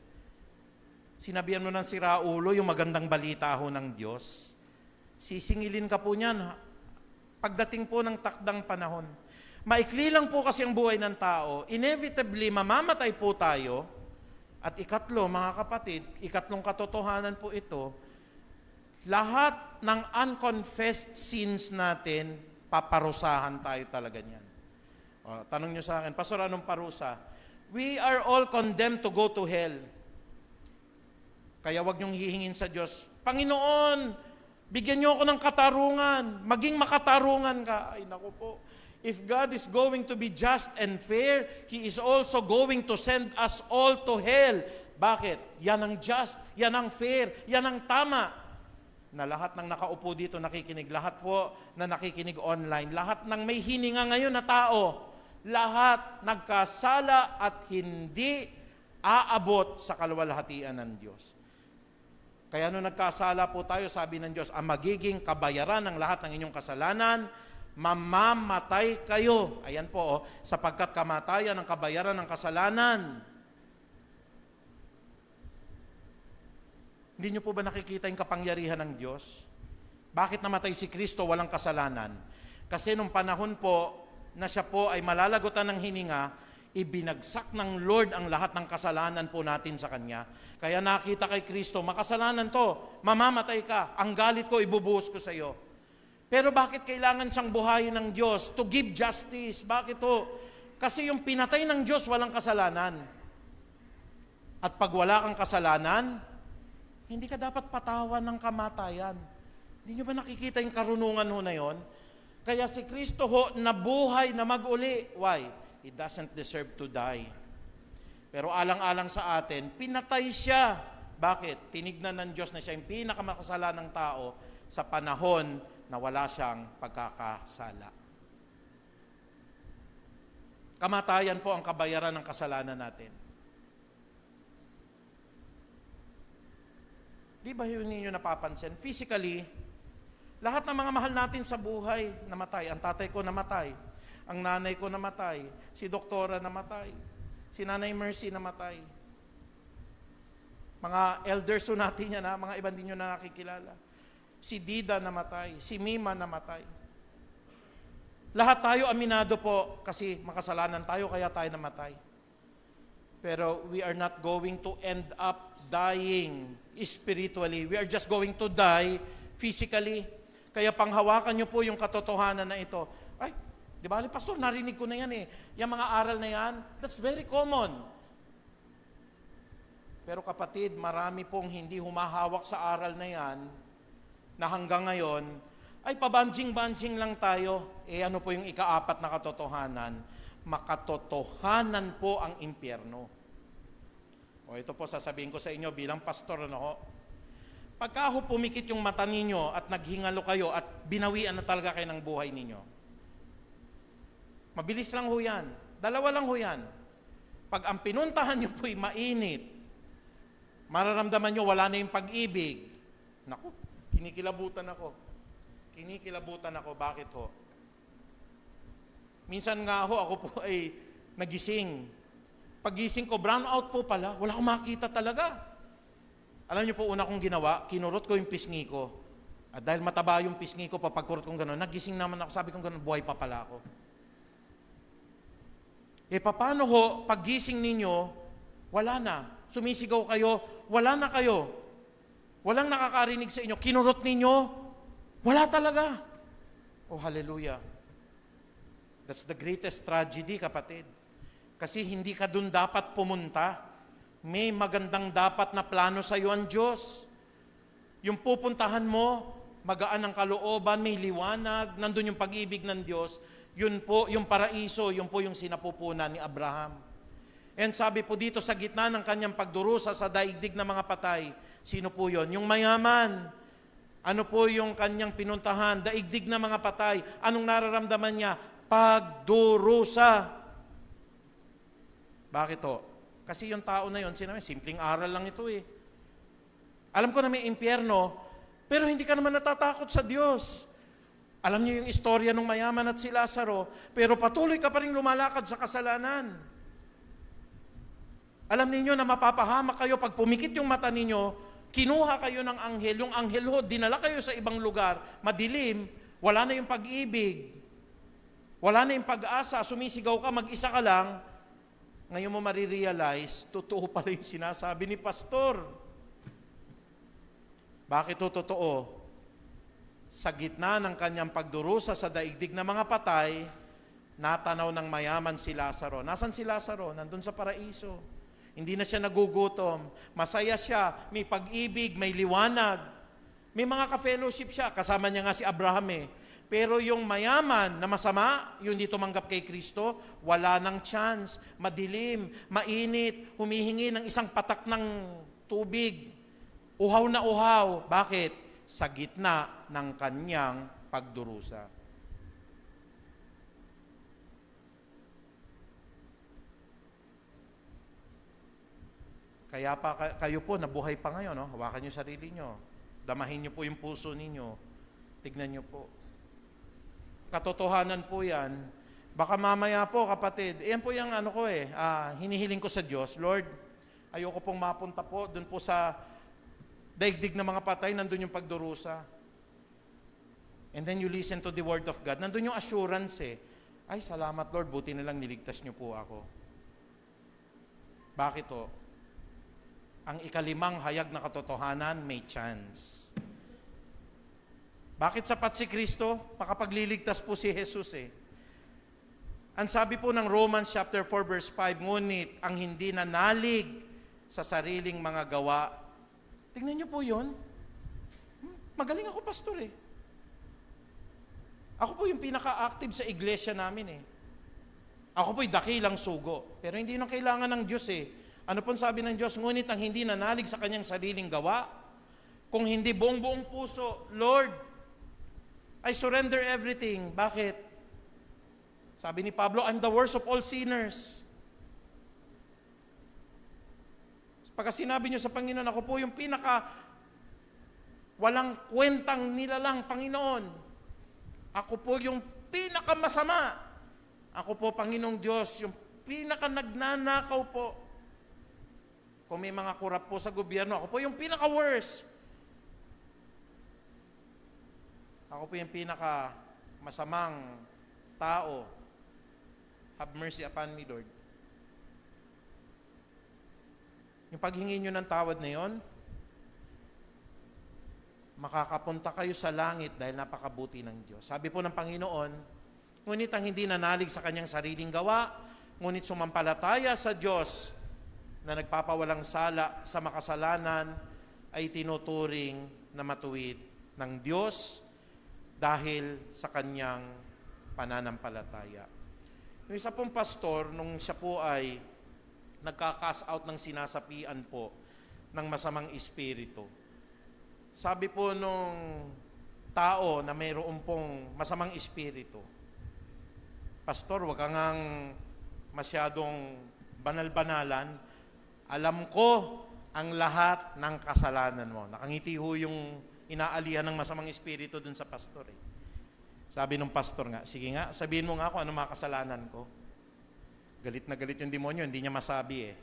Sinabihan mo ng siraulo yung magandang balita ho ng Diyos. Sisingilin ka po niyan pagdating po ng takdang panahon. Maikli lang po kasi ang buhay ng tao. Inevitably, mamamatay po tayo. At ikatlo, mga kapatid, ikatlong katotohanan po ito, lahat ng unconfessed sins natin, paparusahan tayo talaga niyan. Tanong nyo sa akin, Pastor, anong parusa? We are all condemned to go to hell. Kaya wag niyong hihingin sa Diyos, Panginoon, bigyan niyo ako ng katarungan. Maging makatarungan ka. Ay, naku po. If God is going to be just and fair, He is also going to send us all to hell. Bakit? Yan ang just, yan ang fair, yan ang tama. Na lahat ng nakaupo dito nakikinig, lahat po na nakikinig online, lahat ng may hininga ngayon na tao, lahat nagkasala at hindi aabot sa kaluwalhatian ng Diyos. Kaya nung nagkasala po tayo, sabi ng Diyos, ang magiging kabayaran ng lahat ng inyong kasalanan, mamamatay kayo. Ayan po, sapagkat kamatayan ang kabayaran ng kasalanan. Hindi niyo po ba nakikita yung kapangyarihan ng Diyos? Bakit namatay si Kristo walang kasalanan? Kasi nung panahon po na siya po ay malalagutan ng hininga, ibinagsak ng Lord ang lahat ng kasalanan po natin sa Kanya. Kaya nakita kay Kristo, makasalanan to, mamamatay ka, ang galit ko ibubuhos ko sa iyo. Pero bakit kailangan siyang buhayin ng Diyos? To give justice. Bakit to? Kasi yung pinatay ng Diyos walang kasalanan. At pag wala kang kasalanan, hindi ka dapat patawan ng kamatayan. Hindi nyo ba nakikita yung karunungan ho na yon? Kaya si Kristo ho, nabuhay na mag-uli. Why? He doesn't deserve to die. Pero alang-alang sa atin, pinatay siya. Bakit? Tinignan ng Diyos na siya yung pinakamakasalanan ng tao sa panahon na wala siyang pagkakasala. Kamatayan po ang kabayaran ng kasalanan natin. Di ba yun ninyo napapansin? Physically, lahat ng mga mahal natin sa buhay namatay. Ang tatay ko namatay. Ang nanay ko namatay. Si doktora namatay. Si Nanay Mercy namatay. Mga elders so natin yan, mga ibang din nyo na nakikilala. Si Dida namatay. Si Mima namatay. Lahat tayo aminado po kasi makasalanan tayo kaya tayo namatay. Pero we are not going to end up dying spiritually. We are just going to die physically. Kaya panghawakan nyo po yung katotohanan na ito. Ay, di ba, Pastor, narinig ko na yan eh. Yung mga aral na yan, that's very common. Pero kapatid, marami pong hindi humahawak sa aral na yan na hanggang ngayon, ay pabanjing-banjing lang tayo. Eh ano po yung ikaapat na katotohanan? Makatotohanan po ang impyerno. O ito po sasabihin ko sa inyo bilang pastor, ano ho? Pagka ho pumikit yung mata ninyo at naghingalo kayo at binawian na talaga kayo ng buhay ninyo, mabilis lang ho yan. Dalawa lang ho yan. Pag ang pinuntahan nyo po'y mainit, mararamdaman nyo wala na yung pag-ibig. Naku, kinikilabutan ako. Kinikilabutan ako. Bakit ho? Minsan nga ho, ako po ay nagising. Paggising ko, brown out po pala. Wala akong makita talaga. Alam niyo po, una kong ginawa, kinurot ko yung pisngi ko. At dahil mataba yung pisngi ko, papagkurot kong gano'n, nagising naman ako, sabi kong gano'n, buhay pa pala ako. Eh, paano ho, paggising ninyo, wala na. Sumisigaw kayo, wala na kayo. Walang nakakarinig sa inyo. Kinurot ninyo, wala talaga. Oh, hallelujah. That's the greatest tragedy, kapatid. Kasi hindi ka dun dapat pumunta. May magandang dapat na plano sa iyo ang Diyos. Yung pupuntahan mo, magaan ang kalooban, may liwanag, nandun yung pag-ibig ng Diyos. Yun po, yung paraiso, yun po yung sinapupunan ni Abraham. And sabi po dito, sa gitna ng kanyang pagdurusa sa daigdig ng mga patay, sino po yun? Yung mayaman. Ano po yung kanyang pinuntahan? Daigdig ng mga patay. Anong nararamdaman niya? Pagdurusa. Bakit to? Kasi yung tao na yun, sinabi, simpleng aral lang ito eh. Alam ko na may impyerno, pero hindi ka naman natatakot sa Diyos. Alam niyo yung istorya ng mayaman at si Lazaro, pero patuloy ka pa rin lumalakad sa kasalanan. Alam niyo na mapapahamak kayo pag pumikit yung mata ninyo, kinuha kayo ng anghel, yung anghel ho, dinala kayo sa ibang lugar, madilim, wala na yung pag-ibig, wala na yung pag-asa, sumisigaw ka, mag-isa ka lang, ngayon mo marirealize, totoo pala yung sinasabi ni Pastor. Bakit ito totoo? Sa gitna ng kanyang pagdurusa sa daigdig ng mga patay, natanaw ng mayaman si Lazaro. Nasaan si Lazaro? Nandun sa paraiso. Hindi na siya nagugutom. Masaya siya, may pag-ibig, may liwanag. May mga ka-fellowship siya. Kasama niya nga si Abraham eh. Pero yung mayaman na masama, yung di tumanggap kay Kristo, wala nang chance. Madilim, mainit, humihingi ng isang patak ng tubig. Uhaw na uhaw. Bakit? Sa gitna ng kanyang pagdurusa. Kaya pa kayo po, nabuhay pa ngayon, no? Hawakan niyo sarili niyo. Damahin niyo po yung puso ninyo. Tignan niyo po. Katotohanan po yan. Baka mamaya po, kapatid, yan po yung hinihiling ko sa Diyos. Lord, ayoko pong mapunta po dun po sa daigdig ng mga patay, nandun yung pagdurusa. And then you listen to the Word of God. Nandun yung assurance Ay, salamat Lord, buti na lang niligtas niyo po ako. Bakit to? Ang ikalimang hayag na katotohanan, may chance. Bakit sapat si Kristo? Makapagliligtas po si Jesus Ang sabi po ng Romans chapter 4 verse 5, ngunit ang hindi nanalig sa sariling mga gawa. Tingnan niyo po yun. Magaling ako, pastor Ako po yung pinaka-active sa iglesia namin Ako po'y dakilang sugo. Pero hindi yun ang kailangan ng Diyos Ano pong sabi ng Diyos? Ngunit ang hindi nanalig sa kanyang sariling gawa, kung hindi buong-buong puso, Lord, I surrender everything. Bakit? Sabi ni Pablo, I'm the worst of all sinners. Pagka sinabi niyo sa Panginoon, ako po yung walang kwentang nilalang Panginoon. Ako po yung pinakamasama. Ako po, Panginoong Diyos, yung nagnanakaw po. Kung may mga kurap po sa gobyerno, ako po yung pinaka-worst. Ako po yung pinaka-masamang tao. Have mercy upon me, Lord. Yung paghingi nyo ng tawad na yon, makakapunta kayo sa langit dahil napakabuti ng Diyos. Sabi po ng Panginoon, ngunit ang hindi nanalig sa kanyang sariling gawa, ngunit sumampalataya sa Diyos na nagpapawalang sala sa makasalanan ay tinuturing na matuwid ng Diyos dahil sa kanyang pananampalataya. Yung isa pong pastor, nung siya po ay nagka-cast out ng sinasapian po ng masamang espiritu, sabi po nung tao na mayroon pong masamang espiritu, pastor, wag kang masyadong banal-banalan. Alam ko ang lahat ng kasalanan mo. Nakangiti ho yung inaalihan ng masamang espiritu dun sa pastor Sabi ng pastor nga, sige nga, sabihin mo nga ako ano mga kasalanan ko. Galit na galit yung demonyo, hindi niya masabi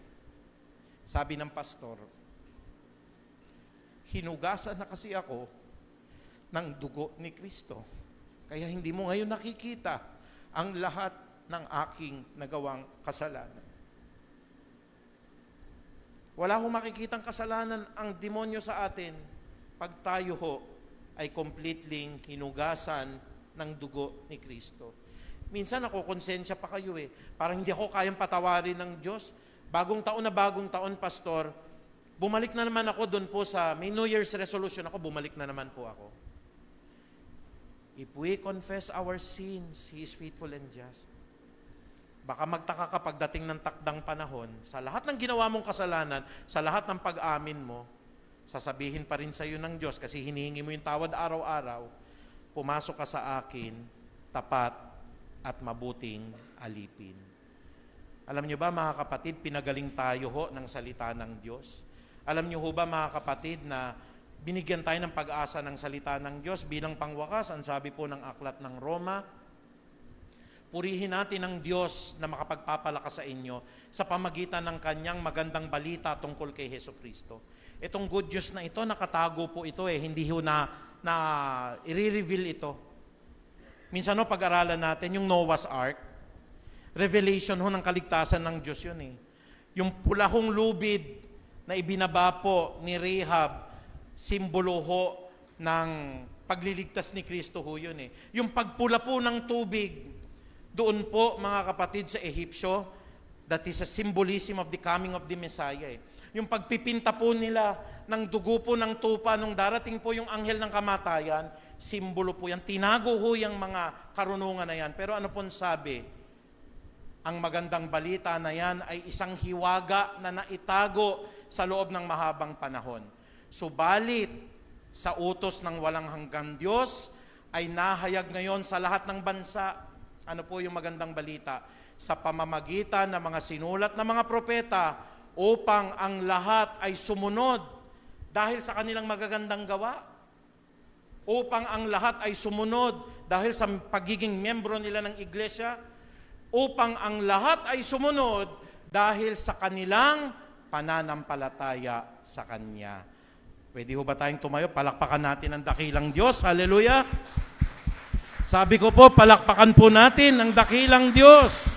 Sabi ng pastor, hinugasan na kasi ako ng dugo ni Kristo. Kaya hindi mo ngayon nakikita ang lahat ng aking nagawang kasalanan. Wala hong makikitang kasalanan ang demonyo sa atin pag tayo ay completely hinugasan ng dugo ni Kristo. Minsan nakokonsensya pa kayo Parang hindi ako kayang patawarin ng Diyos. Bagong taon, pastor, bumalik na naman ako doon po may New Year's resolution ako, bumalik na naman po ako. If we confess our sins, He is faithful and just. Baka magtaka ka pagdating ng takdang panahon, sa lahat ng ginawa mong kasalanan, sa lahat ng pag-amin mo, sasabihin pa rin sa iyo ng Diyos kasi hinihingi mo yung tawad araw-araw, pumasok ka sa akin, tapat at mabuting alipin. Alam niyo ba mga kapatid, pinagaling tayo ng salita ng Diyos. Alam niyo ba mga kapatid na binigyan tayo ng pag-asa ng salita ng Diyos bilang pangwakas, ang sabi po ng aklat ng Roma, purihin natin ang Diyos na makapagpapalakas sa inyo sa pamagitan ng kanyang magandang balita tungkol kay Hesukristo. Itong good news na ito, nakatago po ito hindi ho na i-reveal ito. Minsan pag-aralan natin yung Noah's Ark, revelation ng kaligtasan ng Diyos yun Yung pulahong lubid na ibinaba po ni Rahab, simbolo ng pagliligtas ni Kristo yun Yung pagpula po ng tubig, doon po, mga kapatid, sa Ehipsyo, that is a symbolism of the coming of the Messiah. Yung pagpipinta po nila ng dugo po ng tupa nung darating po yung anghel ng kamatayan, simbolo po yan. Tinago yung mga karunungan na yan. Pero ano pong sabi? Ang magandang balita na yan ay isang hiwaga na naitago sa loob ng mahabang panahon. Subalit, sa utos ng walang hanggang Diyos, ay nahayag ngayon sa lahat ng bansa. Ano po yung magandang balita? Sa pamamagitan ng mga sinulat na mga propeta, upang ang lahat ay sumunod dahil sa kanilang magagandang gawa, upang ang lahat ay sumunod dahil sa pagiging membro nila ng iglesia, upang ang lahat ay sumunod dahil sa kanilang pananampalataya sa Kanya. Pwede ho ba tayong tumayo? Palakpakan natin ang dakilang Diyos. Hallelujah! Sabi ko po, palakpakan po natin ang dakilang Diyos.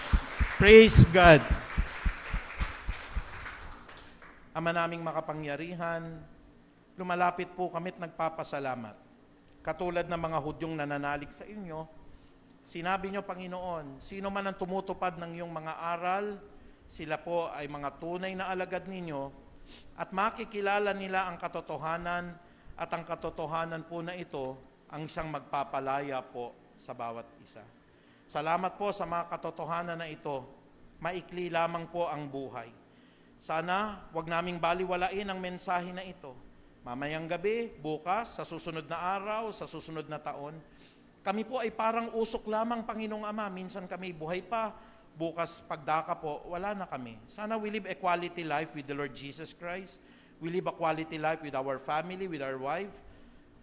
Praise God! Ama naming makapangyarihan, lumalapit po kami't nagpapasalamat. Katulad ng mga Hudyong nananalig sa inyo, sinabi nyo, Panginoon, sino man ang tumutupad ng iyong mga aral, sila po ay mga tunay na alagad ninyo at makikilala nila ang katotohanan at ang katotohanan po na ito ang siyang magpapalaya po sa bawat isa. Salamat po sa mga katotohanan na ito. Maikli lamang po ang buhay. Sana wag naming baliwalain ang mensahe na ito. Mamayang gabi, bukas, sa susunod na araw, sa susunod na taon, kami po ay parang usok lamang, Panginoong Ama. Minsan kami buhay pa, bukas pagdaka po, wala na kami. Sana we live a quality life with the Lord Jesus Christ. We live a quality life with our family, with our wife,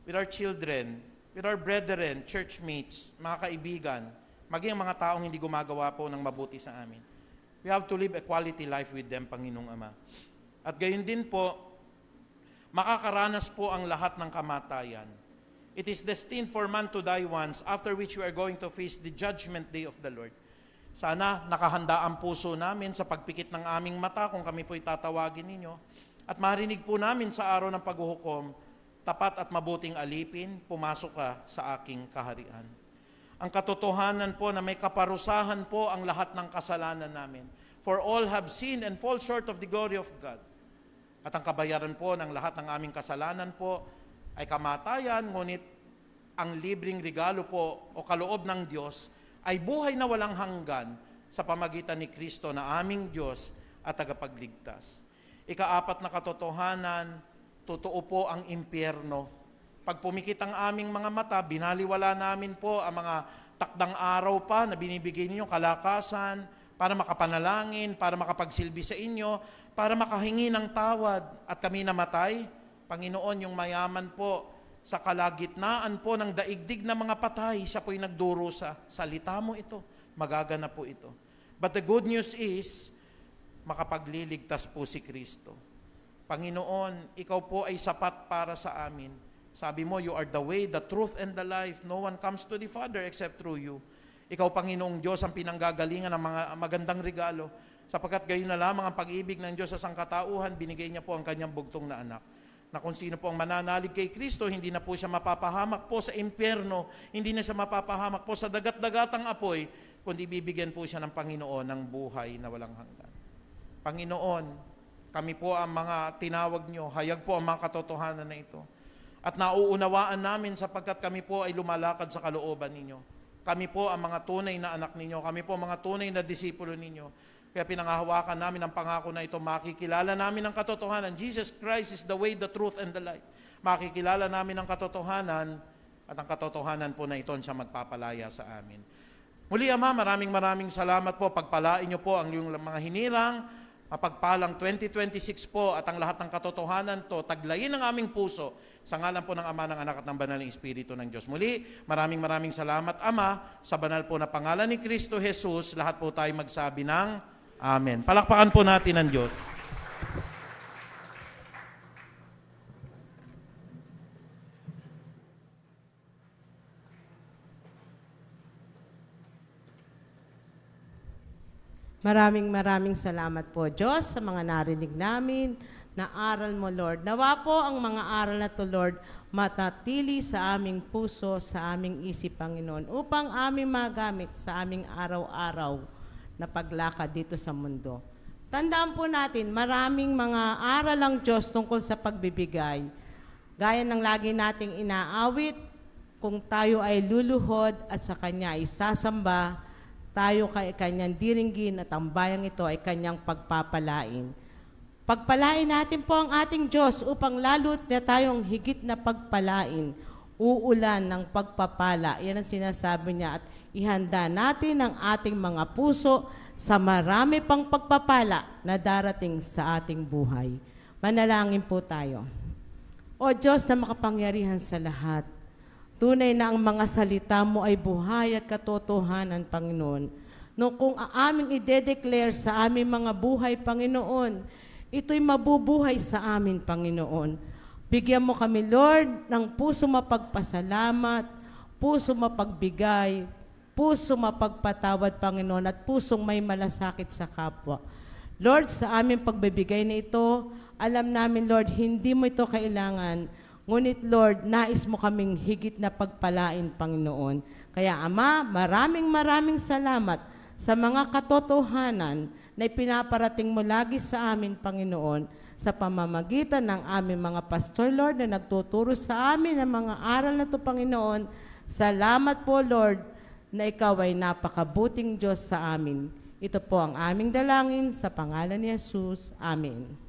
with our children, with our brethren, churchmates, mga kaibigan, maging mga taong hindi gumagawa po ng mabuti sa amin. We have to live a quality life with them, Panginoong Ama. At gayon din po, makakaranas po ang lahat ng kamatayan. It is destined for man to die once, after which we are going to face the judgment day of the Lord. Sana nakahanda ang puso namin sa pagpikit ng aming mata kung kami po'y tatawagin ninyo. At marinig po namin sa araw ng paghuhukom, tapat at mabuting alipin, pumasok ka sa aking kaharian. Ang katotohanan po na may kaparusahan po ang lahat ng kasalanan namin. For all have sinned and fall short of the glory of God. At ang kabayaran po ng lahat ng aming kasalanan po ay kamatayan, ngunit ang libreng regalo po o kaloob ng Diyos ay buhay na walang hanggan sa pamagitan ni Kristo na aming Diyos at tagapagligtas. Ikaapat na katotohanan, totoo po ang impyerno. Pag pumikit ang aming mga mata, binaliwala namin po ang mga takdang araw pa na binibigay ninyo kalakasan para makapanalangin, para makapagsilbi sa inyo, para makahingi ng tawad at kami namatay. Panginoon, yung mayaman po sa kalagitnaan po ng daigdig na mga patay, siya po'y nagdurusa. Salita mo ito, magaganap po ito. But the good news is, makapagliligtas po si Kristo. Panginoon, ikaw po ay sapat para sa amin. Sabi mo, you are the way, the truth, and the life. No one comes to the Father except through you. Ikaw, Panginoong Diyos, ang pinanggagalingan ng mga magandang regalo. Sapagkat gayon na lamang ang pag-ibig ng Diyos sa sangkatauhan, binigay niya po ang kanyang bugtong na anak. Na kung sino po ang mananalig kay Kristo, hindi na po siya mapapahamak po sa impyerno, hindi na siya mapapahamak po sa dagat-dagatang apoy, kundi bibigyan po siya ng Panginoon ng buhay na walang hanggan. Panginoon, kami po ang mga tinawag niyo, hayag po ang mga katotohanan na ito. At nauunawaan namin sapagkat kami po ay lumalakad sa kalooban ninyo. Kami po ang mga tunay na anak ninyo, kami po ang mga tunay na disipulo ninyo. Kaya pinangahawakan namin ang pangako na ito, makikilala namin ang katotohanan. Jesus Christ is the way, the truth, and the life. Makikilala namin ang katotohanan at ang katotohanan po na ito siya magpapalaya sa amin. Muli, Ama, maraming salamat po. Pagpalain niyo po ang iyong mga hinirang, mapagpalang 2026 po at ang lahat ng katotohanan to, taglayin ang aming puso sa ngalan po ng Ama, ng Anak at ng Banal na Espiritu ng Diyos. Muli, maraming salamat, Ama, sa banal po na pangalan ni Kristo Jesus, lahat po tayo magsabi ng Amen. Palakpakan po natin ang Diyos. Maraming salamat po, Diyos, sa mga narinig namin na aral mo, Lord. Nawa po ang mga aral na to, Lord, matatili sa aming puso, sa aming isip, Panginoon, upang aming magamit sa aming araw-araw na paglakad dito sa mundo. Tandaan po natin, maraming mga aral ang Diyos tungkol sa pagbibigay. Gaya ng lagi nating inaawit, kung tayo ay luluhod at sa Kanya ay sasamba, tayo kay Kanyang diringgin at ang bayang ito ay Kanyang pagpapalain. Pagpalain natin po ang ating Diyos upang lalo't na tayong higit na pagpalain, uulan ng pagpapala. Yan ang sinasabi niya at ihanda natin ang ating mga puso sa marami pang pagpapala na darating sa ating buhay. Manalangin po tayo. O Diyos na makapangyarihan sa lahat, tunay na ang mga salita mo ay buhay at katotohanan, Panginoon. No, kung aming ide-declare sa aming mga buhay, Panginoon, ito'y mabubuhay sa amin, Panginoon. Bigyan mo kami, Lord, ng puso mapagpasalamat, puso mapagbigay, puso mapagpatawad, Panginoon, at pusong may malasakit sa kapwa. Lord, sa aming pagbibigay na ito, alam namin, Lord, hindi mo ito kailangan. Ngunit, Lord, nais mo kaming higit na pagpalain, Panginoon. Kaya, Ama, maraming salamat sa mga katotohanan na ipinaparating mo lagi sa amin, Panginoon, sa pamamagitan ng aming mga pastor, Lord, na nagtuturo sa amin ng mga aral na ito, Panginoon. Salamat po, Lord, na ikaw ay napakabuting Diyos sa amin. Ito po ang aming dalangin sa pangalan ni Jesus. Amen.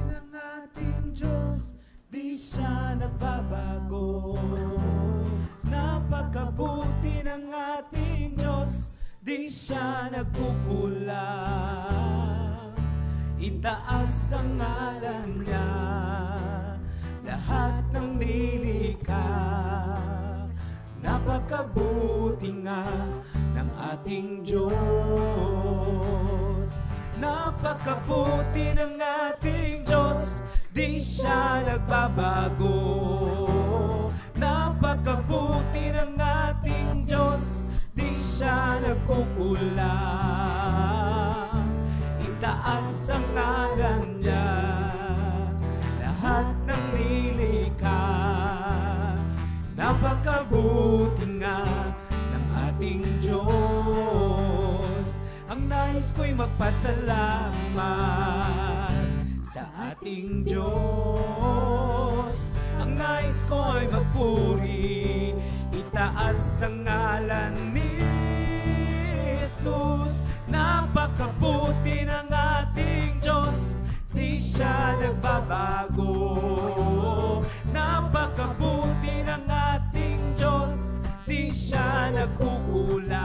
Ng ating Diyos, di siya nagbabago. Napakabuti ng ating Diyos, di siya nagkukulang. Itaas ang ngalan niya, lahat ng nilikha. Napakabuti nga ng ating Diyos. Napakabuti ng ating Diyos, di siya nagbabago. Napakabuti ng ating Diyos, di siya nagkukulang. Itaas ang ngalan niya, lahat ng nilikha. Napakabuti nga ng ating Diyos. Ang nais ko'y magpasalamat sa ating Diyos. Ang nais ko'y magpuri, itaas ang ngalan ni Jesus. Napakabuti ng ating Diyos, di siya nagbabago. Napakabuti ng ating Diyos, di siya nagkukulang.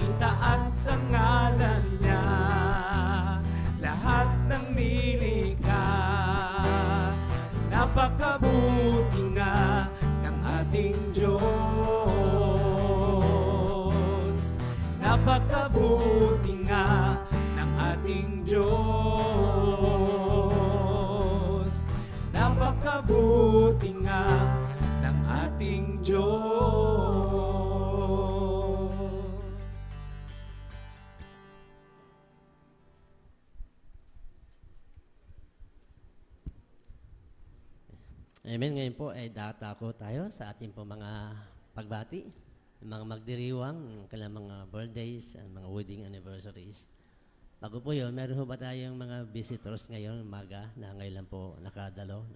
Itaas ang ngalan niya, lahat ng nilikha. Napakabuti nga ng ating Diyos. Napakabuti nga ng ating Diyos. Napakabuti nga ng ating Diyos. Amen. Ngayon po ay datako tayo sa ating po mga pagbati, mga magdiriwang, kailang mga birthdays, and mga wedding anniversaries. Bago po yun, meron po ba tayong mga visitors ngayon, umaga, na ngayon lang po naka-attend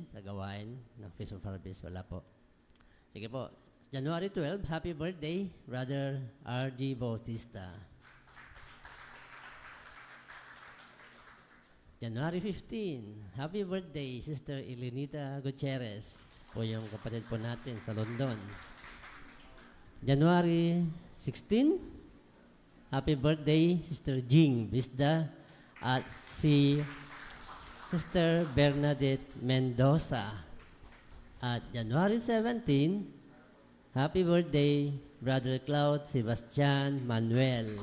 sa gawain ng Feast of Harvest? Wala po. Sige po. January 12, happy birthday, Brother R.G. Bautista. January 15, happy birthday, Sister Elenita Gutierrez, po yung kapatid po natin sa London. January 16, happy birthday, Sister Jing Bisda at si Sister Bernadette Mendoza. At January 17, happy birthday, Brother Claude Sebastian Manuel.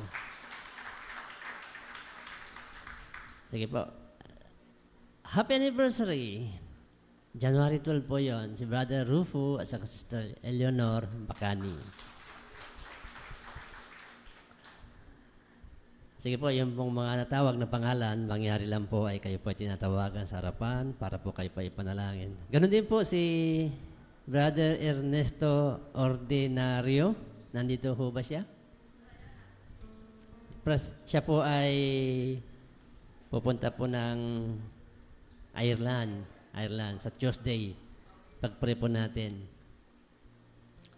Sige po. Happy anniversary! January 12 po yon, si Brother Rufo at saka Sister Eleanor Bacani. Sige po, yung pong mga natawag na pangalan, mangyari lang po ay kayo po ay tinatawagan sa harapan para po kayo pa ipanalangin. Ganon din po si Brother Ernesto Ordinario. Nandito ho ba siya? Siya po ay pupunta po ng Ireland sa Tuesday. Pag-pray po natin.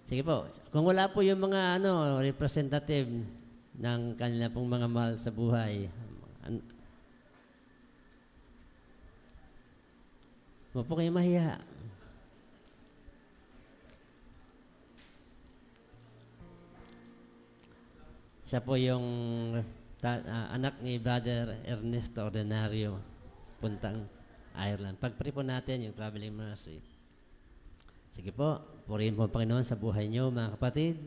Sige po, kung wala po yung mga representative ng kanila pong mga mahal sa buhay, huwag po kayo mahiya. Siya po yung anak ni Brother Ernesto Ordinario, puntang Ireland. Pag-pray po natin yung traveling mercy. Sige po, purihin po ang Panginoon sa buhay niyo, mga kapatid.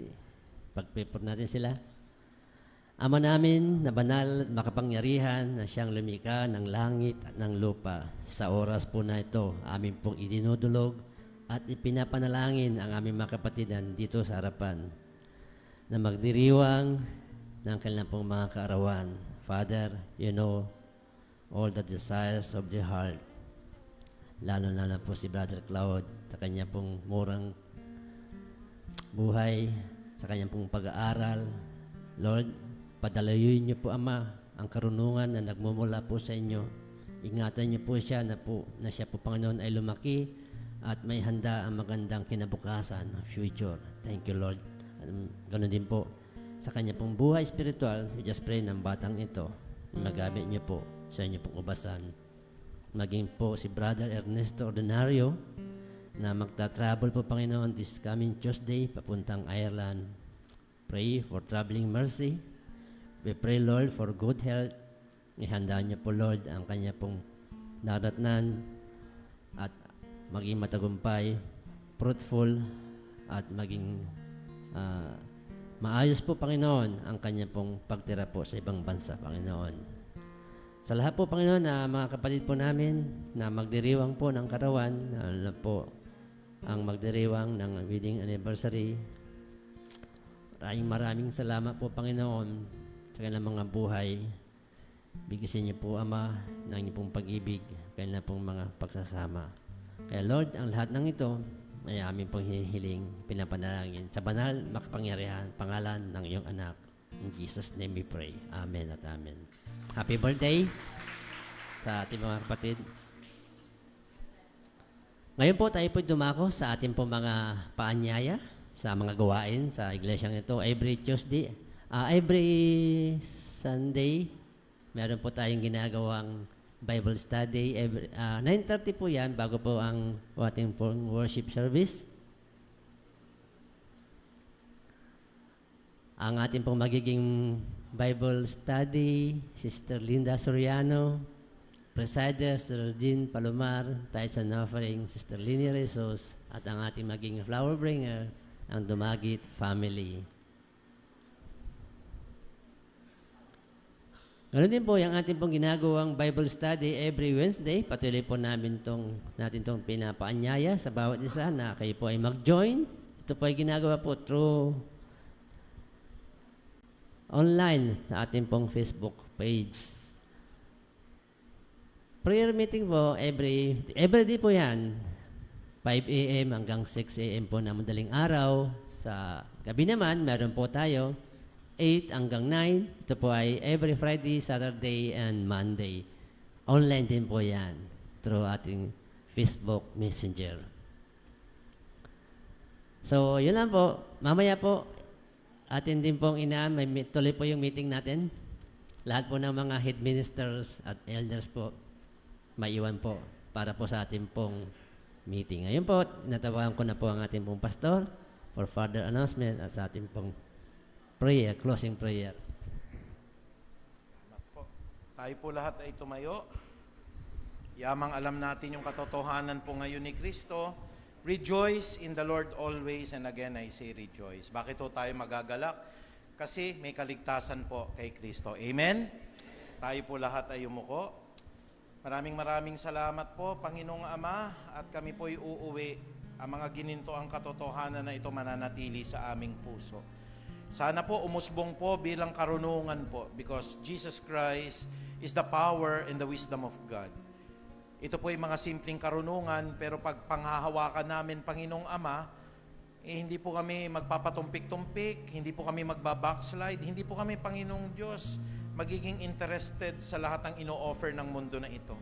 Pag-pray po natin sila. Ama namin na banal at makapangyarihan na siyang lumikha ng langit at ng lupa, sa oras po na ito, amin pong idinudulog at ipinapanalangin ang aming mga kapatid dito sa harapan na magdiriwang ng kanilang pong mga kaarawan. Father, you know all the desires of the heart. Lalo na po si Brother Cloud sa kanya pong murang buhay, sa kanyang pong pag-aaral. Lord, padalayin niyo po, Ama, ang karunungan na nagmumula po sa inyo. Ingatan niyo po siya na siya po, Panginoon, ay lumaki at may handa ang magandang kinabukasan, future. Thank you, Lord. Ganon din po sa kanya pong buhay spiritual, we just pray ng batang ito, magamit niyo po sa inyo pong ubasan. Maging po si Brother Ernesto Ordinario na magta-travel po, Panginoon, this coming Tuesday, papuntang Ireland. Pray for traveling mercy. We pray, Lord, for good health. Ihanda niyo po, Lord, ang kanya pong naratnan at maging matagumpay, fruitful, at maging maayos po, Panginoon, ang kanya pong pagtira po sa ibang bansa, Panginoon. Sa lahat po, Panginoon, na mga kapatid po namin na magdiriwang po ng karawan, na po ang magdiriwang ng wedding anniversary, maraming salamat po, Panginoon, sa kanilang mga buhay. Bigyan niyo po, Ama, ng inyong pong pag-ibig, kanilang pong mga pagsasama. Kaya, Lord, ang lahat ng ito ay aming pong hinihiling, pinapanalangin sa banal, makapangyarihan, pangalan ng iyong anak. In Jesus' name we pray. Amen at amen. Happy birthday sa ating mga kapatid. Ngayon po tayo po dumako sa ating po mga paanyaya sa mga gawain sa iglesyang ito. Every Tuesday, every Sunday, meron po tayong ginagawang Bible study. 9:30 po yan bago po ang ating pong worship service. Ang ating pong magiging Bible study, Sister Linda Soriano, Presider, Sister Jean Palomar, Tithes and Offering, Sister Lini Rezos, at ang ating magiging flower bringer, ang Dumagit family. Ganoon din po yung ating pong ginagawang Bible study every Wednesday. Patuloy po natin tong pinapaanyaya sa bawat isa na kayo po ay mag-join. Ito po ay ginagawa po through online sa ating pong Facebook page. Prayer meeting po every day po yan. 5 a.m. hanggang 6 a.m. po na madaling araw. Sa gabi naman, meron po tayo 8 hanggang 9. Ito po ay every Friday, Saturday, and Monday. Online din po yan through ating Facebook Messenger. So, yun lang po. Mamaya po, atin din pong may tuloy po yung meeting natin. Lahat po ng mga head ministers at elders po, maiwan po para po sa ating pong meeting. Ngayon po, natawagan ko na po ang ating pong pastor for further announcement at sa ating pong prayer, closing prayer. Tayo po lahat ay tumayo. Yamang alam natin yung katotohanan po ngayon ni Kristo. Rejoice in the Lord always, and again I say rejoice. Bakit po tayo magagalak? Kasi may kaligtasan po kay Kristo. Amen? Tayo po lahat ay umuko. Maraming salamat po, Panginoong Ama, at kami po'y uuwi. Ang mga gininto ang katotohanan na ito mananatili sa aming puso. Sana po umusbong po bilang karunungan po because Jesus Christ is the power and the wisdom of God. Ito po yung mga simpleng karunungan, pero pag panghahawakan namin, Panginoong Ama, hindi po kami magpapatumpik-tumpik, hindi po kami magbabackslide, hindi po kami, Panginoong Diyos, magiging interested sa lahat ng ino-offer ng mundo na ito.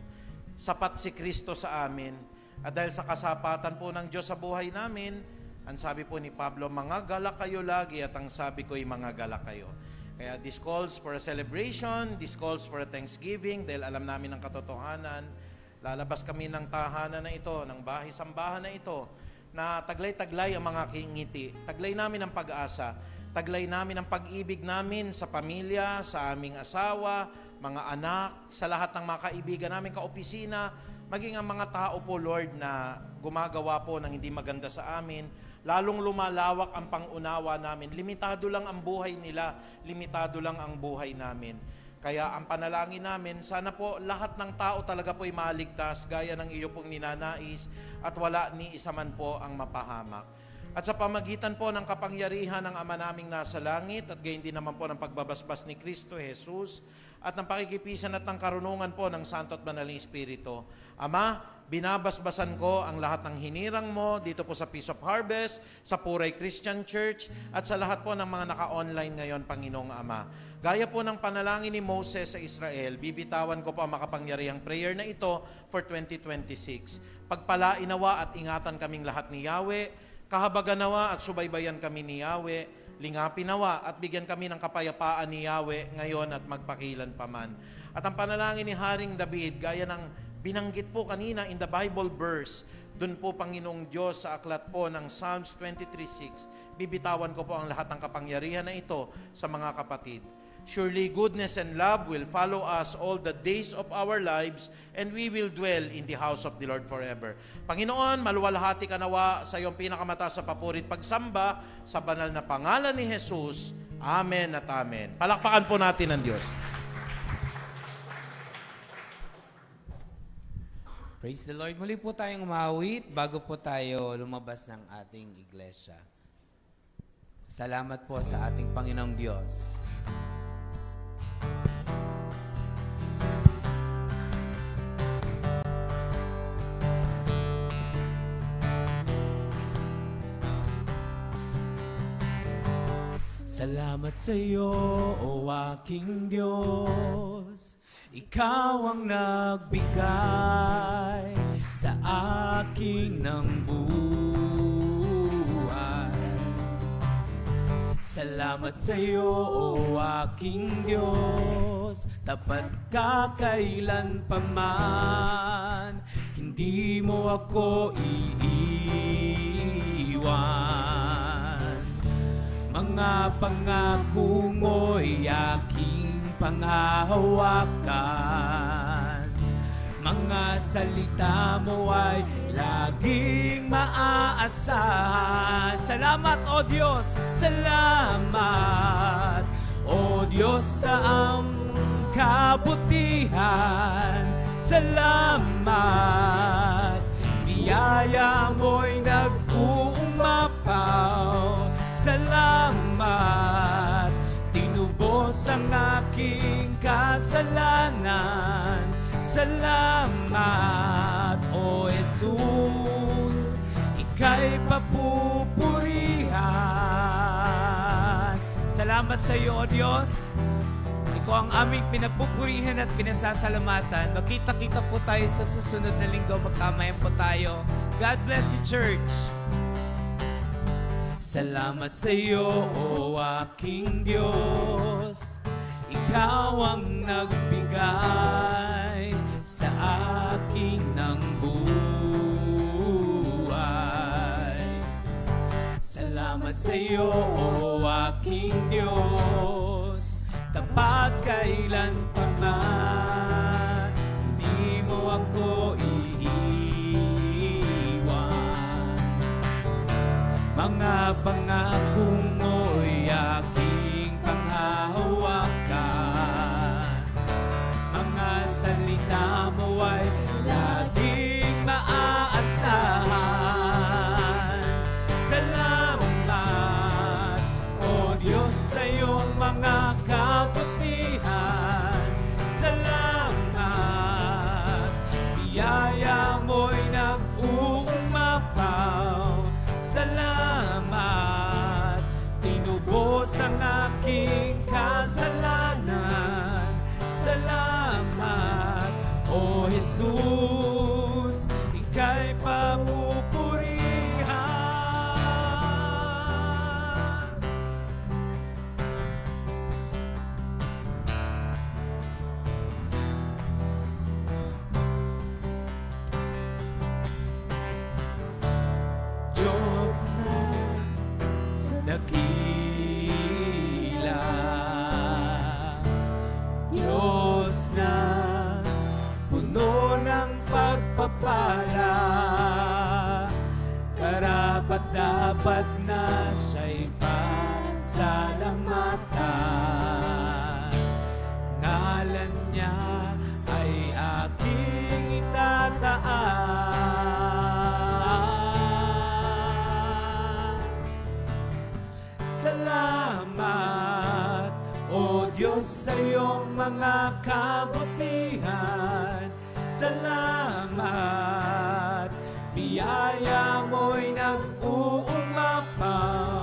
Sapat si Kristo sa amin, at dahil sa kasapatan po ng Diyos sa buhay namin, ang sabi po ni Pablo, mangagala kayo lagi, at ang sabi ko ay mangagala kayo. Kaya this calls for a celebration, this calls for a thanksgiving, dahil alam namin ang katotohanan. Lalabas kami ng tahanan na ito, ng bahay-sambahan na ito, na taglay-taglay ang mga ngiti. Taglay namin ang pag-asa. Taglay namin ang pag-ibig namin sa pamilya, sa aming asawa, mga anak, sa lahat ng mga kaibigan namin, kaopisina, maging ang mga tao po, Lord, na gumagawa po ng hindi maganda sa amin. Lalong lumalawak ang pangunawa namin. Limitado lang ang buhay nila, limitado lang ang buhay namin. Kaya ang panalangin namin, sana po lahat ng tao talaga po ay maligtas gaya ng iyo pong ninanais at wala ni isa man po ang mapahamak. At sa pamagitan po ng kapangyarihan ng Ama naming nasa langit at gayon din naman po ng pagbabasbas ni Kristo Jesus at ng pakikipisan at ng karunungan po ng Santo at Banal na Espiritu. Ama, binabasbasan ko ang lahat ng hinirang mo dito po sa Peace of Harvest, sa Puray Christian Church at sa lahat po ng mga naka-online ngayon, Panginoong Ama. Gaya po ng panalangin ni Moses sa Israel, bibitawan ko po ang makapangyarihang prayer na ito for 2026. Pagpalainawa at ingatan kaming lahat ni Yahweh, kahabaganawa at subaybayan kami ni Yahweh, lingapinawa at bigyan kami ng kapayapaan ni Yahweh ngayon at magpakilan paman. At ang panalangin ni Haring David, gaya ng binanggit po kanina in the Bible verse, dun po, Panginoong Diyos, sa aklat po ng Psalms 23:6, bibitawan ko po ang lahat ng kapangyarihan na ito sa mga kapatid. Surely goodness and love will follow us all the days of our lives, and we will dwell in the house of the Lord forever. Panginoon, maluwalhati ka nawa sa iyong pinakamataas sa papurit pagsamba sa banal na pangalan ni Jesus. Amen at amen. Palakpakan po natin ang Diyos. Praise the Lord. Muli po tayong umawit bago po tayo lumabas ng ating iglesia. Salamat po sa ating Panginoong Diyos. Salamat sa iyo, o aking Diyos. Ikaw ang nagbigay sa akin ng buhay. Salamat sa iyo, o aking Diyos. Tapat ka kailanpaman. Hindi mo ako iiwan. Mga pangako mo'y aking panghahawakan. Mga salita mo ay laging maaasahan. Salamat, O Diyos! Salamat, O Diyos, sa ang kabutihan. Salamat, biyaya mo'y nag-uumapaw. Salamat, tinubos ang aking kasalanan. Salamat, O Jesus, ika'y papupurihan. Salamat sa iyo, O Diyos. Ikaw ang aming pinapupurihan at pinasasalamatan. Magkita-kita po tayo sa susunod na linggo. Magkamayan po tayo. God bless you, church. Salamat sa iyo, o aking Diyos. Ikaw ang nagbigay sa akin ng buhay. Salamat sa iyo, o aking Diyos. Tapat kailanpaman. Hindi mo ako mga pangako mo'y aking panghahawakan. Mga salita mo ay laging maaasahan. Salamat, O Diyos, iyong mga kabutihan. Salamat, biyaya mo'y nag-uumapaw. Salamat, tinubos ang aking kasalanan. Salamat, O Jesus, ika'y papupurihan. Diyos na dakila, Diyos na puno ng pagpapala, karapat-dapat na siya'y pasalamatan. Ngalan niya ay aking itataas. Salamat, O Diyos, sa iyong mga kabutihan. Salamat, biyaya mo'y nag-uumapaw.